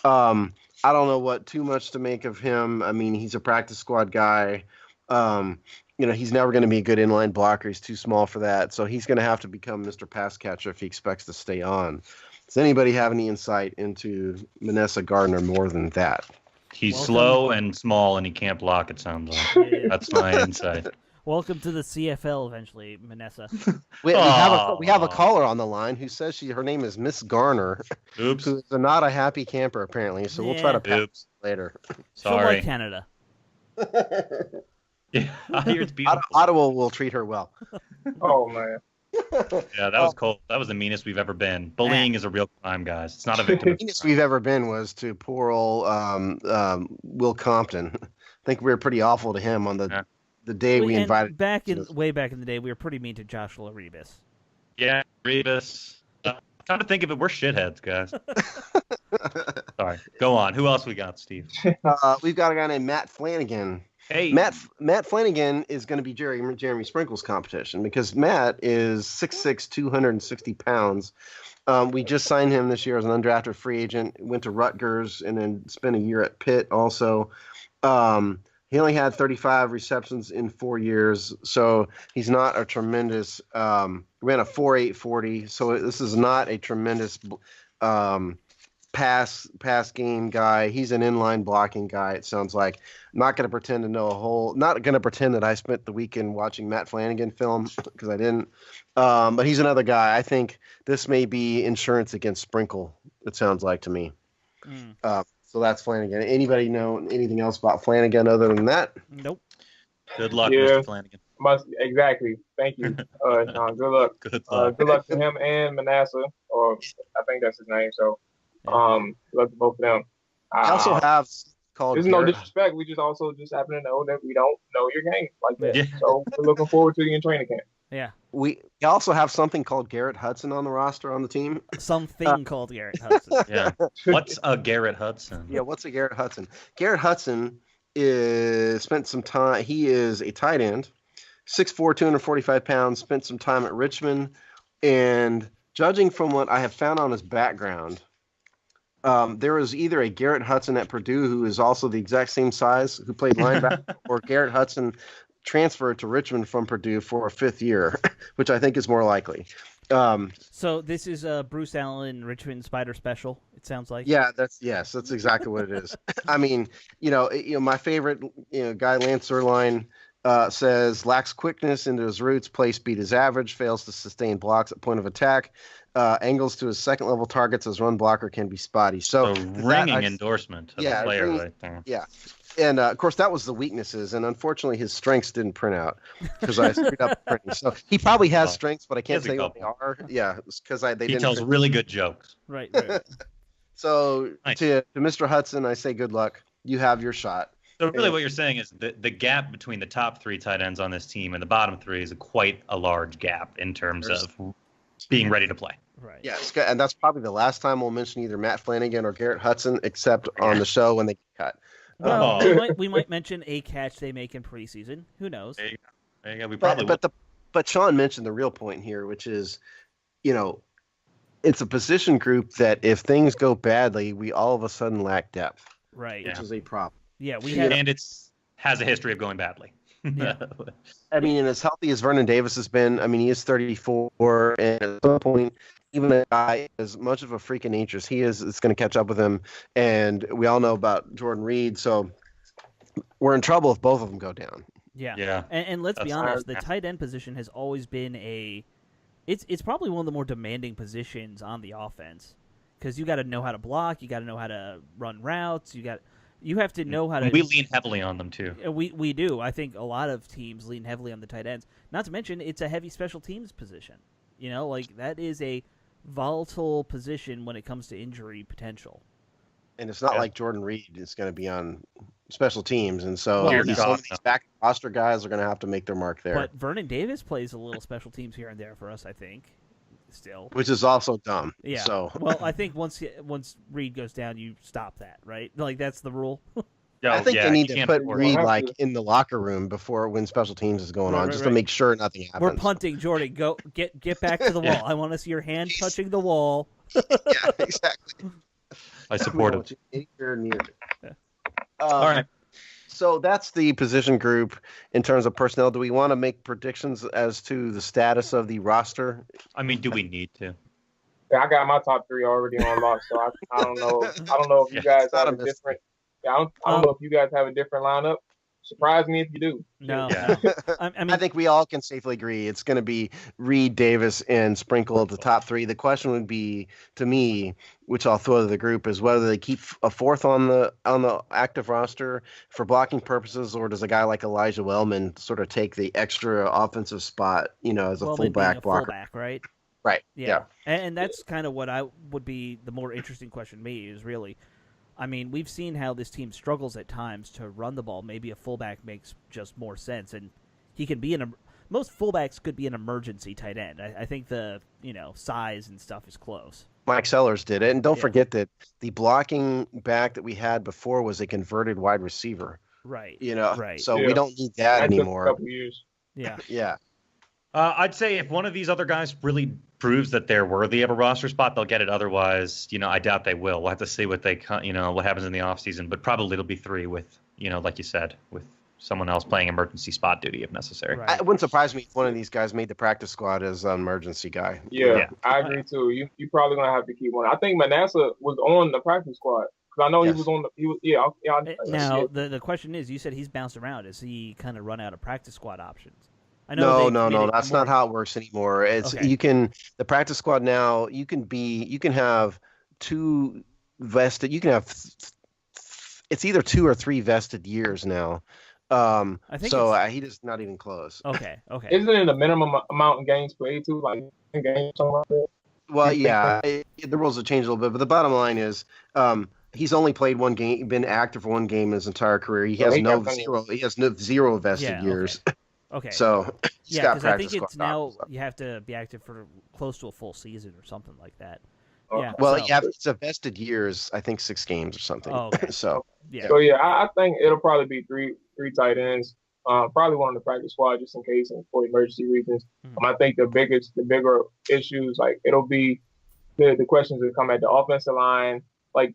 I don't know what too much to make of him. I mean, he's a practice squad guy. He's never going to be a good inline blocker. He's too small for that. So he's going to have to become Mr. Pass Catcher if he expects to stay on. Does anybody have any insight into Manessa Gardner more than that? He's slow and small, and he can't block, it sounds like. Yeah. That's my insight. Welcome to the CFL eventually, Manessa. We have a caller on the line who says her name is Miss Garner. Oops. Who's not a happy camper, apparently. So we'll try to pass Oops. later. She'll like Sorry. Canada. Yeah, I hear it's beautiful. Ottawa will treat her well. Oh man. Yeah, that was cold. That was the meanest we've ever been. Bullying is a real crime, guys. It's not a victim. The meanest we've ever been was to poor old Will Compton. I think we were pretty awful to him on the day we And invited. way back in the day, we were pretty mean to Joshua Rebus. Yeah, Rebus. Come to think of it, we're shitheads, guys. Sorry. Go on. Who else we got, Steve? We've got a guy named Matt Flanagan. Hey. Matt Flanagan is going to be Jeremy Sprinkle's competition because Matt is 6'6", 260 pounds. We just signed him this year as an undrafted free agent. Went to Rutgers and then spent a year at Pitt also. He only had 35 receptions in 4 years, so he's not a tremendous ran a 4.8 40, so this is not a tremendous pass game guy. He's an inline blocking guy, it sounds like. I'm not going to pretend to know not going to pretend that I spent the weekend watching Matt Flanagan film because I didn't. But he's another guy. I think this may be insurance against Sprinkle, it sounds like to me. So that's Flanagan. Anybody know anything else about Flanagan other than that? Nope. Good luck, Yeah. Mr. Flanagan. Exactly. Thank you. Sean, good luck. Good luck. Good luck to him and Manassa, or I think that's his name. So, good luck to both of them. I also have called. There's no Garrett. disrespect. We just happen to know that we don't know your game like that. Yeah. So we're looking forward to you in training camp. Yeah. We also have something called Garrett Hudson on the roster on the team. Something called Garrett Hudson. Yeah. What's a Garrett Hudson? Yeah, what's a Garrett Hudson? Garrett Hudson spent some time. He is a tight end, 6'4", 245 pounds. Spent some time at Richmond, and judging from what I have found on his background, there was either a Garrett Hudson at Purdue who is also the exact same size who played linebacker, or Garrett Hudson transferred to Richmond from Purdue for a 5th year, which I think is more likely. So this is Bruce Allen Richmond Spider Special, it sounds like. Yeah, that's exactly what it is. I mean, my favorite guy, Lance Zierlein, says lacks quickness into his roots, play speed is average, fails to sustain blocks at point of attack, angles to his second level targets as run blocker can be spotty. So ringing endorsement of the player right there. Yeah. And, of course, that was the weaknesses, and unfortunately his strengths didn't print out because I screwed up printing. So he probably has strengths, but I can't say what they are. Yeah, because they didn't. He tells really good jokes. Right. So Nice. to Mr. Hudson, I say good luck. You have your shot. So really what you're saying is the gap between the top 3 tight ends on this team and the bottom 3 is quite a large gap in terms of being ready to play. Right. Yes, and that's probably the last time we'll mention either Matt Flanagan or Garrett Hudson, except on the show when they get cut. Well, we might mention a catch they make in preseason. Who knows? There you go. We probably But Sean mentioned the real point here, which is, it's a position group that if things go badly, we all of a sudden lack depth, Right. which is a problem. Yeah, we had. and has a history of going badly. Yeah. I mean, and as healthy as Vernon Davis has been, I mean, he is 34, and at some point, even a guy as much of a freak of nature as he is, it's going to catch up with him. And we all know about Jordan Reed, so we're in trouble if both of them go down. Yeah. Yeah. And let's be That's honest, the hard. tight end position has always been it's probably one of the more demanding positions on the offense because you got to know how to block, you got to know how to run routes, you have to know how to. We lean heavily on them too. We do. I think a lot of teams lean heavily on the tight ends. Not to mention, it's a heavy special teams position. Like that is a volatile position when it comes to injury potential. And it's not Yeah. like Jordan Reed is going to be on special teams, and so Well, no. some of these back roster guys are going to have to make their mark there, But Vernon Davis plays a little special teams here and there for us, I think. Still, which is also dumb. yeah. So Well, I think once Reed goes down, you stop that, right? Like that's the rule. Yeah, I think yeah, they need you to can't put afford Reed Have like to. in the locker room before when special teams is going Right, on, right, just right. to make sure nothing happens. We're punting, Jordan. Go get back to the wall. Yeah. I want to see your hand touching the wall. Yeah, exactly. I support We it. don't want you anywhere near it. Yeah. All right. So that's the position group in terms of personnel. Do we want to make predictions as to the status of the roster? I mean, do we need to? Yeah, I got my top 3 already on lock, so I don't know. I don't know if you Yeah, guys it's not have a a mystery. different. Yeah, I don't know if you guys have a different lineup. Surprise me if you do. No, Yeah. no. I mean, I think we all can safely agree it's going to be Reed, Davis, and Sprinkle at the top 3. The question would be, to me, which I'll throw to the group, is whether they keep a fourth on the active roster for blocking purposes, or does a guy like Elijah Wellman sort of take the extra offensive spot, as a Wellman being fullback a blocker? fullback, right? Right. Yeah. And that's kind of what I would be the more interesting question to me is really, I mean, we've seen how this team struggles at times to run the ball. Maybe a fullback makes just more sense, and he can be most fullbacks could be an emergency tight end. I think the size and stuff is close. Mike Sellers did it. And don't Yeah. forget that the blocking back that we had before was a converted wide receiver, Right. Right. So Yeah. we don't need that That took a anymore. couple years. Yeah. Yeah. I'd say if one of these other guys really proves that they're worthy of a roster spot, they'll get it. Otherwise, I doubt they will. We'll have to see what what happens in the offseason. But probably it'll be 3 with, like you said, with someone else playing emergency spot duty if necessary. Right. It wouldn't surprise me if one of these guys made the practice squad as an emergency guy. Yeah, Yeah. I agree too. You probably gonna have to keep one. I think Manasseh was on the practice squad because I know Yes. he was on the. He was I Now see it. the question is, you said he's bounced around. Is he kind of run out of practice squad options? I know No, they've no, made no. it That's more- not how it works anymore. It's Okay. the practice squad now. You can have 2 vested. You can have. It's either 2 or 3 vested years now. I think So it's- he just not even close. Okay. Isn't it a minimum amount of games played too? Like games, something like that. Well, yeah, the rules have changed a little bit, but the bottom line is, he's only played one game, been active for one game his entire career. He So has he no got plenty of- zero vested Yeah, years. Okay. So he's Yeah, got because I practice think it's squad now options. you have to be active for close to a full season or something like that. Okay. Yeah. Well, so, yeah, it's a vested years. I think 6 games or something. Oh, okay. So yeah. So yeah, I think it'll probably be three tight ends. Probably one on the practice squad just in case and for emergency reasons. I think the bigger issues, like it'll be the questions that come at the offensive line, like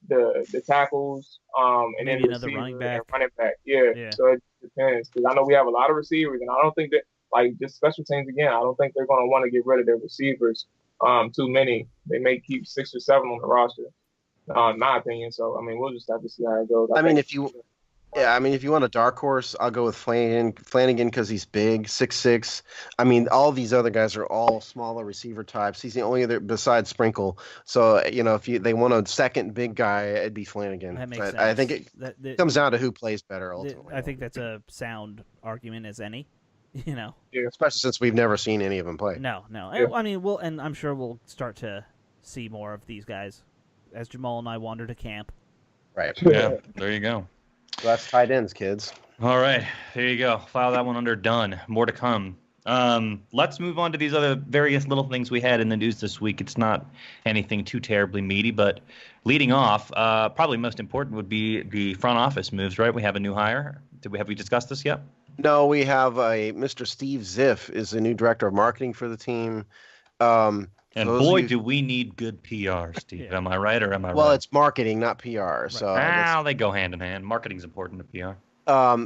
the tackles, and Maybe then another running receivers and back. running back. Yeah. Yeah. So it depends because I know we have a lot of receivers, and I don't think that like just special teams again. I don't think they're going to want to get rid of their receivers. Too many. They may keep 6 or 7 on the roster. In my opinion. So I mean, we'll just have to see how it goes. I mean, think- if you want a dark horse, I'll go with Flanagan because he's big, 6'6". I mean, all these other guys are all smaller receiver types. He's the only other besides Sprinkle. So if they want a second big guy, it'd be Flanagan. That makes But sense. I think it That comes down to who plays better ultimately. I think that's a sound argument as any. Especially since we've never seen any of them play. No. Yeah. I mean, and I'm sure we'll start to see more of these guys as Jamal and I wander to camp. Right. Yeah, there you go. So that's tight ends, kids. All right, there you go. File that one under done. More to come. Let's move on to these other various little things we had in the news this week. It's not anything too terribly meaty, but leading off, probably most important would be the front office moves, right? We have a new hire. Have we discussed this yet? No, we have a Mr. Steve Ziff is the new director of marketing for the team. And those of boy, you- do we need good PR, Steve. Yeah. Am I right or am I Well, right? it's marketing, not PR. So They go hand in hand. Marketing's important to PR.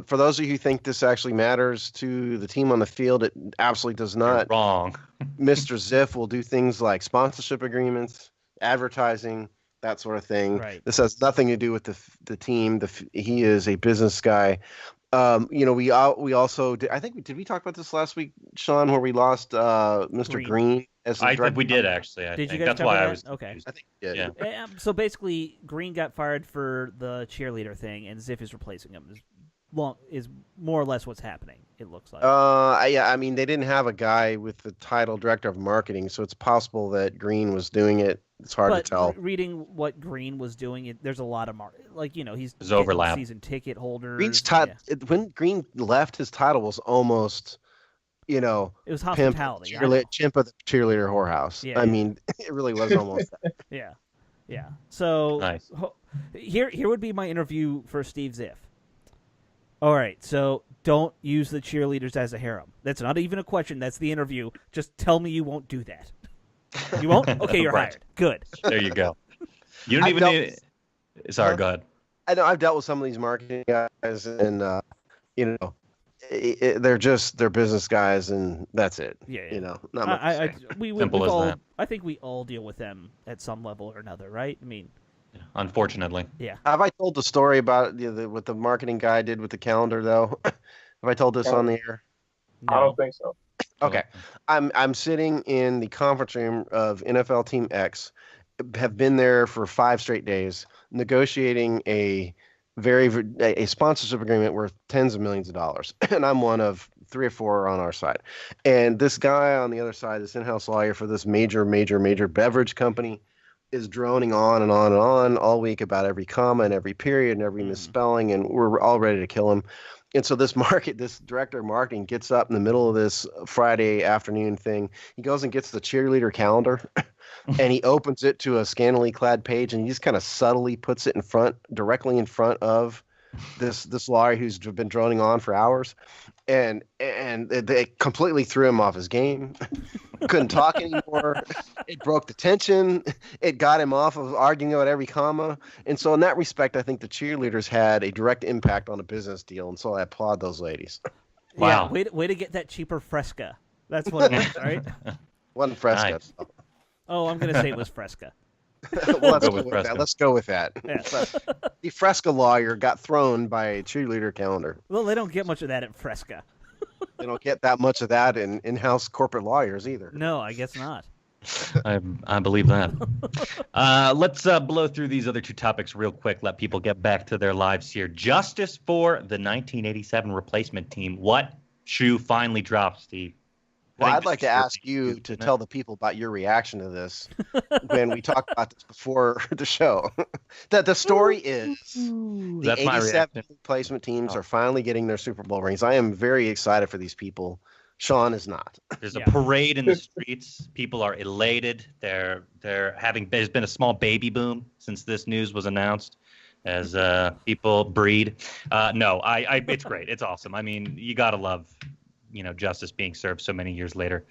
for those of you who think this actually matters to the team on the field, it absolutely does You're not. wrong. Mr. Ziff will do things like sponsorship agreements, advertising, that sort of thing. Right. This has nothing to do with the team. He is a business guy. We also did. I think did we talk about this last week, Sean, where we lost Mr. Green as the I think director? we did actually. I Did you think guys that's cover why I that? was Okay. confused. I think we did. Yeah. So basically, Green got fired for the cheerleader thing, and Ziff is replacing him. Is more or less what's happening. It looks like. Yeah, I mean, they didn't have a guy with the title director of marketing, so it's possible that Green was doing it. It's hard to tell. Reading what Green was doing, there's a lot of he's There's overlap. Season ticket holders. Green's when Green left, his title was almost, it was hospitality. Chimp of the cheerleader whorehouse. Yeah, I mean, it really was almost that. Yeah. So nice. Here would be my interview for Steve Ziff. All right, so don't use the cheerleaders as a harem. That's not even a question. That's the interview. Just tell me you won't do that. You won't? Okay, you're Right. hired. Good. There you go. You don't even need. Sorry, go ahead. I know I've dealt with some of these marketing guys, and they're business guys, and that's it. Yeah. Not much to say. Simple as that. I think we all deal with them at some level or another, right? I mean, Unfortunately. yeah. Have I told the story about what the marketing guy did with the calendar, though? Have I told this on the air? No. I don't think so. Okay. I'm sitting in the conference room of NFL Team X, have been there for 5 straight days, negotiating a sponsorship agreement worth tens of millions of dollars. And I'm one of 3 or 4 on our side. And this guy on the other side, this in-house lawyer for this major beverage company, is droning on and on and on all week about every comma and every period and every misspelling, and we're all ready to kill him. And so this director of marketing gets up in the middle of this Friday afternoon thing. He goes and gets the cheerleader calendar, and he opens it to a scantily clad page, and he just kind of subtly puts it directly in front of this lawyer who's been droning on for hours, and they completely threw him off his game. Couldn't talk anymore. It broke the tension. It got him off of arguing about every comma. And so in that respect, I think the cheerleaders had a direct impact on a business deal. And so I applaud those ladies. Wow. Yeah, way to get that cheaper Fresca. That's what it is, right? Wasn't Fresca. Nice. Oh, I'm going to say it was Fresca. Well, Go with Fresca. Let's go with that. Yeah. The Fresca lawyer got thrown by a cheerleader calendar. Well, they don't get much of that at Fresca. They don't get that much of that in in-house corporate lawyers either. No, I guess not. I believe that. Let's blow through these other 2 topics real quick. Let people get back to their lives here. Justice for the 1987 replacement team. What shoe finally dropped, Steve? Well, I'd like to ask you to tell the people about your reaction to this when we talked about this before the show. That the story is the That's my 87 reaction. replacement teams are finally getting their Super Bowl rings. I am very excited for these people. Sean is not. There's a Yeah. parade in the streets. People are elated. There's been a small baby boom since this news was announced as people breed. No, it's great. It's awesome. I mean, you got to love, justice being served so many years later.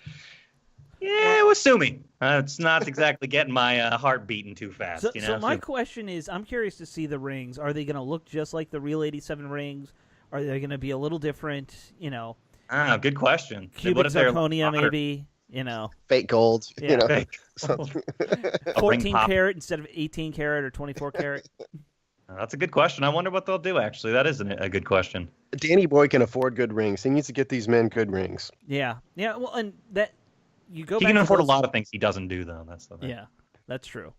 Yeah, it was sue me. It's not exactly getting my heart beating too fast. So my question is, I'm curious to see the rings. Are they going to look just like the real 87 rings? Are they going to be a little different? Good question. Cubic What if they're zirconia, hotter? maybe. Fake gold. Yeah. Fake. A ring 14 pop. karat instead of 18 karat or 24 karat. That's a good question. I wonder what they'll do, actually. That is a good question. Danny Boy can afford good rings. He needs to get these men good rings. Yeah. Well, and that you go. He back can to afford a those- lot of things he doesn't do, though. That's the thing. Yeah, that's true.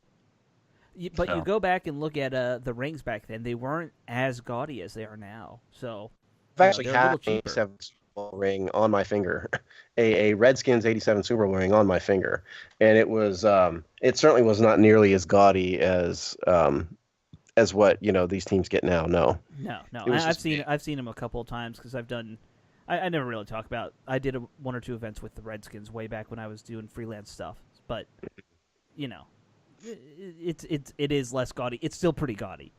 But So. you go back and look at the rings back then; they weren't as gaudy as they are now. So I've actually they're a little had cheaper. 87 Super Bowl ring on my finger, a Redskins 87 Super Bowl ring on my finger, and it was it certainly was not nearly as gaudy as what these teams get now. No. No. It was I've seen them a couple of times because I've done. I never really talk about. I did 1 or 2 events with the Redskins way back when I was doing freelance stuff, but it is less gaudy. It's still pretty gaudy.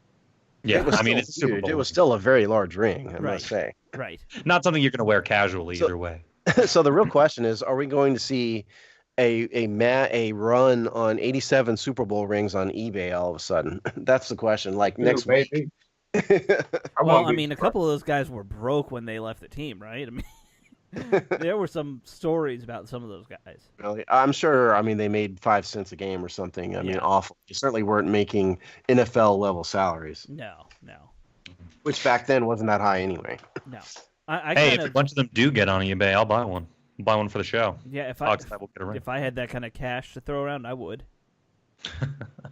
Yeah, It was I mean, still it's Super huge. Bowl. It was still a very large ring, I Right. must say. Right. Not something you're going to wear casually So- either way. So the real question is, are we going to see a run on 87 Super Bowl rings on eBay all of a sudden? That's the question. Like next week. Maybe. Well, I mean, a couple of those guys were broke when they left the team, right? I mean, there were some stories about some of those guys. Really? I'm sure. I mean, they made 5 cents a game or something. I mean, Yeah. awful. They certainly weren't making NFL level salaries, No. which back then wasn't that high anyway. I Hey, kind if a of bunch of them do get on eBay, I'll buy one. I'll buy one for the show. yeah. Hogside will get a ring. If I had that kind of cash to throw around, I would.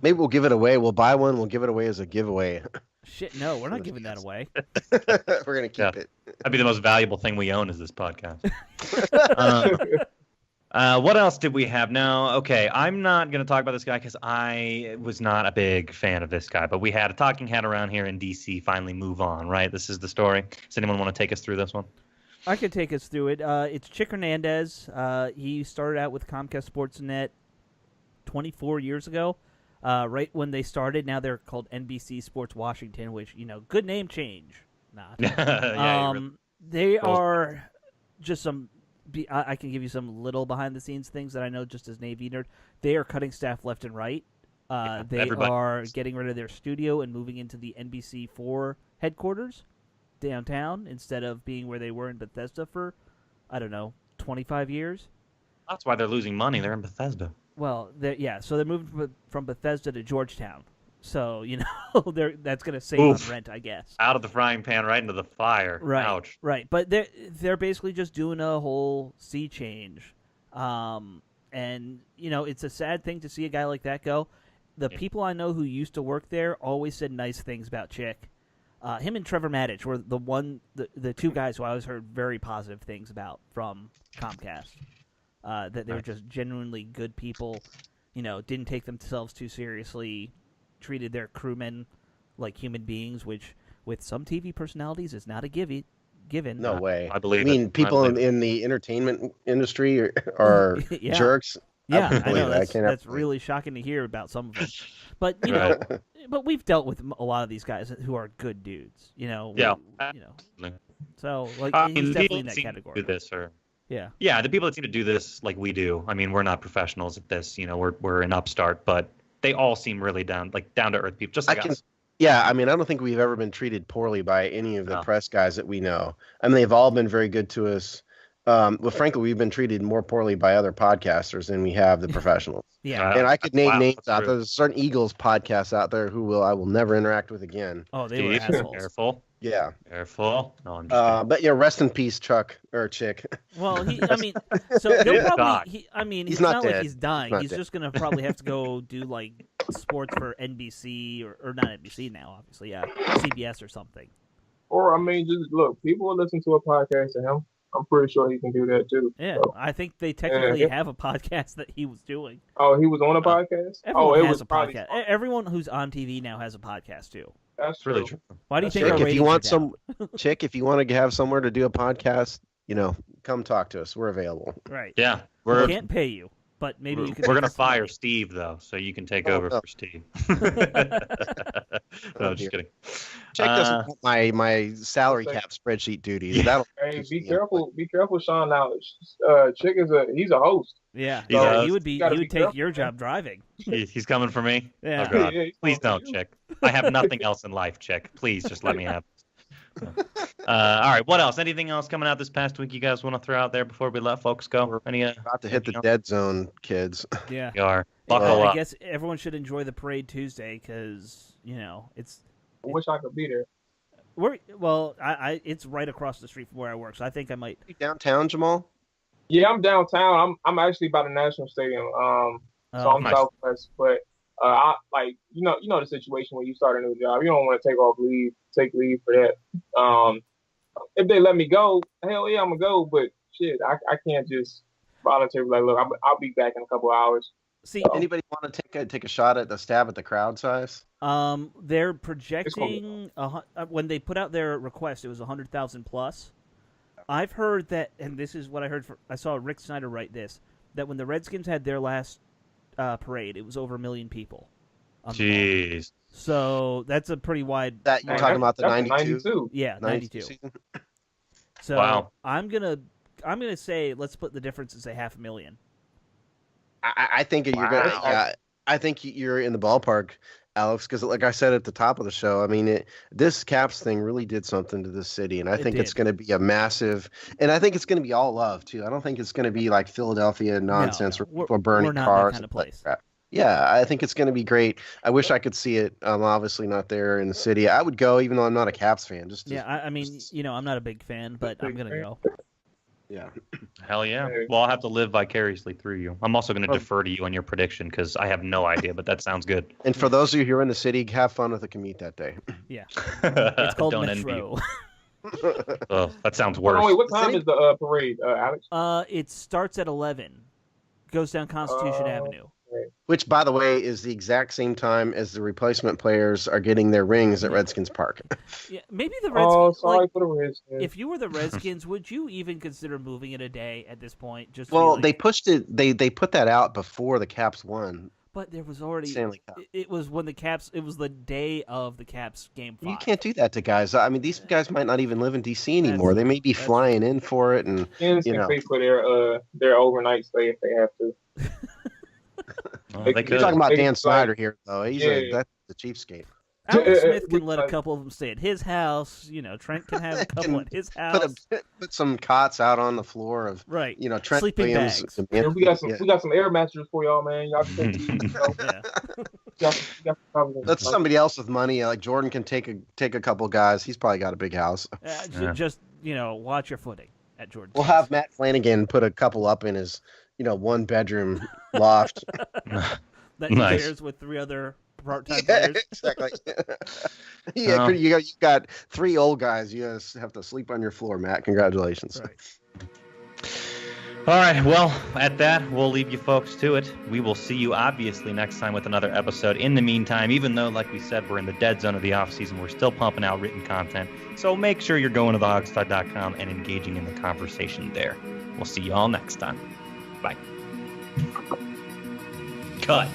Maybe we'll give it away. We'll buy one. We'll give it away as a giveaway. Shit, no, we're not giving that away. We're gonna keep it. That'd be the most valuable thing we own is this podcast. What else did we have? No, okay. I'm not going to talk about this guy because I was not a big fan of this guy. But we had a talking head around here in D.C. finally move on, right? This is the story. Does anyone want to take us through this one? I can take us through it. It's Chick Hernandez. He started out with Comcast Sportsnet 24 years ago. Right when they started, now they're called NBC Sports Washington, which, good name change. They are just some... I can give you some little behind-the-scenes things that I know just as Navy nerd. They are cutting staff left and right. They are getting rid of their studio and moving into the NBC4 headquarters downtown instead of being where they were in Bethesda for, 25 years. That's why they're losing money. They're in Bethesda. Well, so they're moving from Bethesda to Georgetown. So, that's going to save on rent, I guess. Out of the frying pan right into the fire. Right. Ouch. Right. But they're basically just doing a whole sea change. And, it's a sad thing to see a guy like that go. The people I know who used to work there always said nice things about Chick. Him and Trevor Maddich were the two guys who I always heard very positive things about from Comcast. That they were just genuinely good people, didn't take themselves too seriously, treated their crewmen like human beings, which with some TV personalities is not a given. No way. I believe. I mean, people in the entertainment industry are jerks. Yeah, I know. That's really shocking to hear about some of them. But but we've dealt with a lot of these guys who are good dudes. Yeah. So definitely he's definitely in that category. Do this or. Yeah. Yeah, the people that seem to do this like we do. I mean, we're not professionals at this. We're an upstart, but they all seem really down to earth people, just like us. Yeah, I mean, I don't think we've ever been treated poorly by any of the press guys that we know. I mean, they've all been very good to us. Well, frankly, we've been treated more poorly by other podcasters than we have the professionals. Yeah. And I could name names out there. There's certain Eagles podcasts out there I will never interact with again. Oh, they were assholes. Careful. Yeah. Careful. No, I'm just but rest in peace, Chuck or Chick. Well, he'll probably. It's not dead. like he's dying. He's just gonna probably have to go do like sports for NBC or not NBC now, obviously. Yeah, CBS or something. Or just look. People will listen to a podcast to him. I'm pretty sure he can do that too. Yeah, so. I think they technically have a podcast that he was doing. Oh, he was on a podcast? Everyone has a podcast. Everyone who's on TV now has a podcast too. That's really true. Why do you think Chick, our ratings if you want are down? Chick, if you want to have somewhere to do a podcast, come talk to us. We're available. Right. Yeah. We can't pay you, but maybe you can. We're gonna fire Steve though, so you can take over for Steve. No, just kidding. Check this my salary cap spreadsheet duties. Hey, be careful, Sean. Now, Chick he's a host. Yeah, So he would take careful, your job driving. He's coming for me. Yeah. Oh God. Yeah, Please don't, Chick. I have nothing else in life, Chick. Please just let me have. All right. What else? Anything else coming out this past week you guys want to throw out there before we let folks go? Any about to hit the dead zone, kids. Yeah. You are. Buckle I up. guess everyone should enjoy the parade Tuesday because it's. I wish I could be there. It's right across the street from where I work, so I think I might. Downtown, Jamal? Yeah, I'm downtown. I'm actually by the National Stadium. So I'm nice. Southwest, but I the situation when you start a new job, you don't want to take leave for that. If they let me go, hell yeah, I'm gonna go. But shit, I can't just voluntarily like, look, I'll be back in a couple hours. See, anybody want to take a shot at the stab at the crowd size? They're projecting when they put out their request, it was 100,000 plus. I've heard that, and this is what I heard. I saw Rick Snyder write this, that when the Redskins had their last parade, it was over 1 million people. Jeez. So that's a pretty wide. That you're talking about the 92? Yeah, 92. So wow. I'm gonna say let's split the difference and say 500,000. I think you're gonna. Yeah, I think you're in the ballpark, Alex. Because like I said at the top of the show, I mean, this Caps thing really did something to this city, and I think it's going to be a massive. And I think it's going to be all love too. I don't think it's going to be like Philadelphia nonsense where people are burning cars. That kind of place. Yeah, I think it's going to be great. I wish I could see it. I'm obviously not there in the city. I would go, even though I'm not a Caps fan. I mean, I'm not a big fan, but I'm gonna go. Yeah. Hell yeah. Well, I'll have to live vicariously through you. I'm also going to defer to you on your prediction because I have no idea, but that sounds good. And for those of you who are in the city, have fun with the commute that day. Yeah. It's called Don't envy Metro. Oh, that sounds worse. Oh, wait, what time is the parade, Alex? It starts at 11. Goes down Constitution Avenue. Which, by the way, is the exact same time as the replacement players are getting their rings at Redskins Park. Yeah, maybe the Redskins. Oh, sorry like, for the Redskins. if you were the Redskins, would you even consider moving it a day at this point? Just Well, feeling- they pushed it. They put that out before the Caps won. But there was already Stanley Cup. It was when the Caps. It was the day of the Caps game 5. You can't do that to guys. I mean, these guys might not even live in DC anymore. They may be that's- flying in for it, and Skins you can know. pay for their overnight stay if they have to. Oh, They they could- could. You're talking about They- Dan Snyder here, though. That's the cheapskate. Alex Smith can we- let a couple of them stay at his house. Trent can have a couple at his house. Put some cots out on the floor of Right. Trent Sleeping Williams. bags. And we got some air mattresses for y'all, man. Y'all can take Yeah. y'all can cover them. That's somebody else with money. Like Jordan can take a couple guys. He's probably got a big house. Yeah. Just watch your footing at Jordan. We'll have Matt Flanagan put a couple up in his 1-bedroom loft. that he Nice. shares with 3 other part-time Yeah, players. exactly. Oh. You got 3 old guys. You guys have to sleep on your floor, Matt. Congratulations. Right. All right. Well, at that, we'll leave you folks to it. We will see you obviously next time with another episode. In the meantime, even though, like we said, we're in the dead zone of the offseason, we're still pumping out written content. So make sure you're going to thehogstud.com and engaging in the conversation there. We'll see you all next time. Bye. Cut.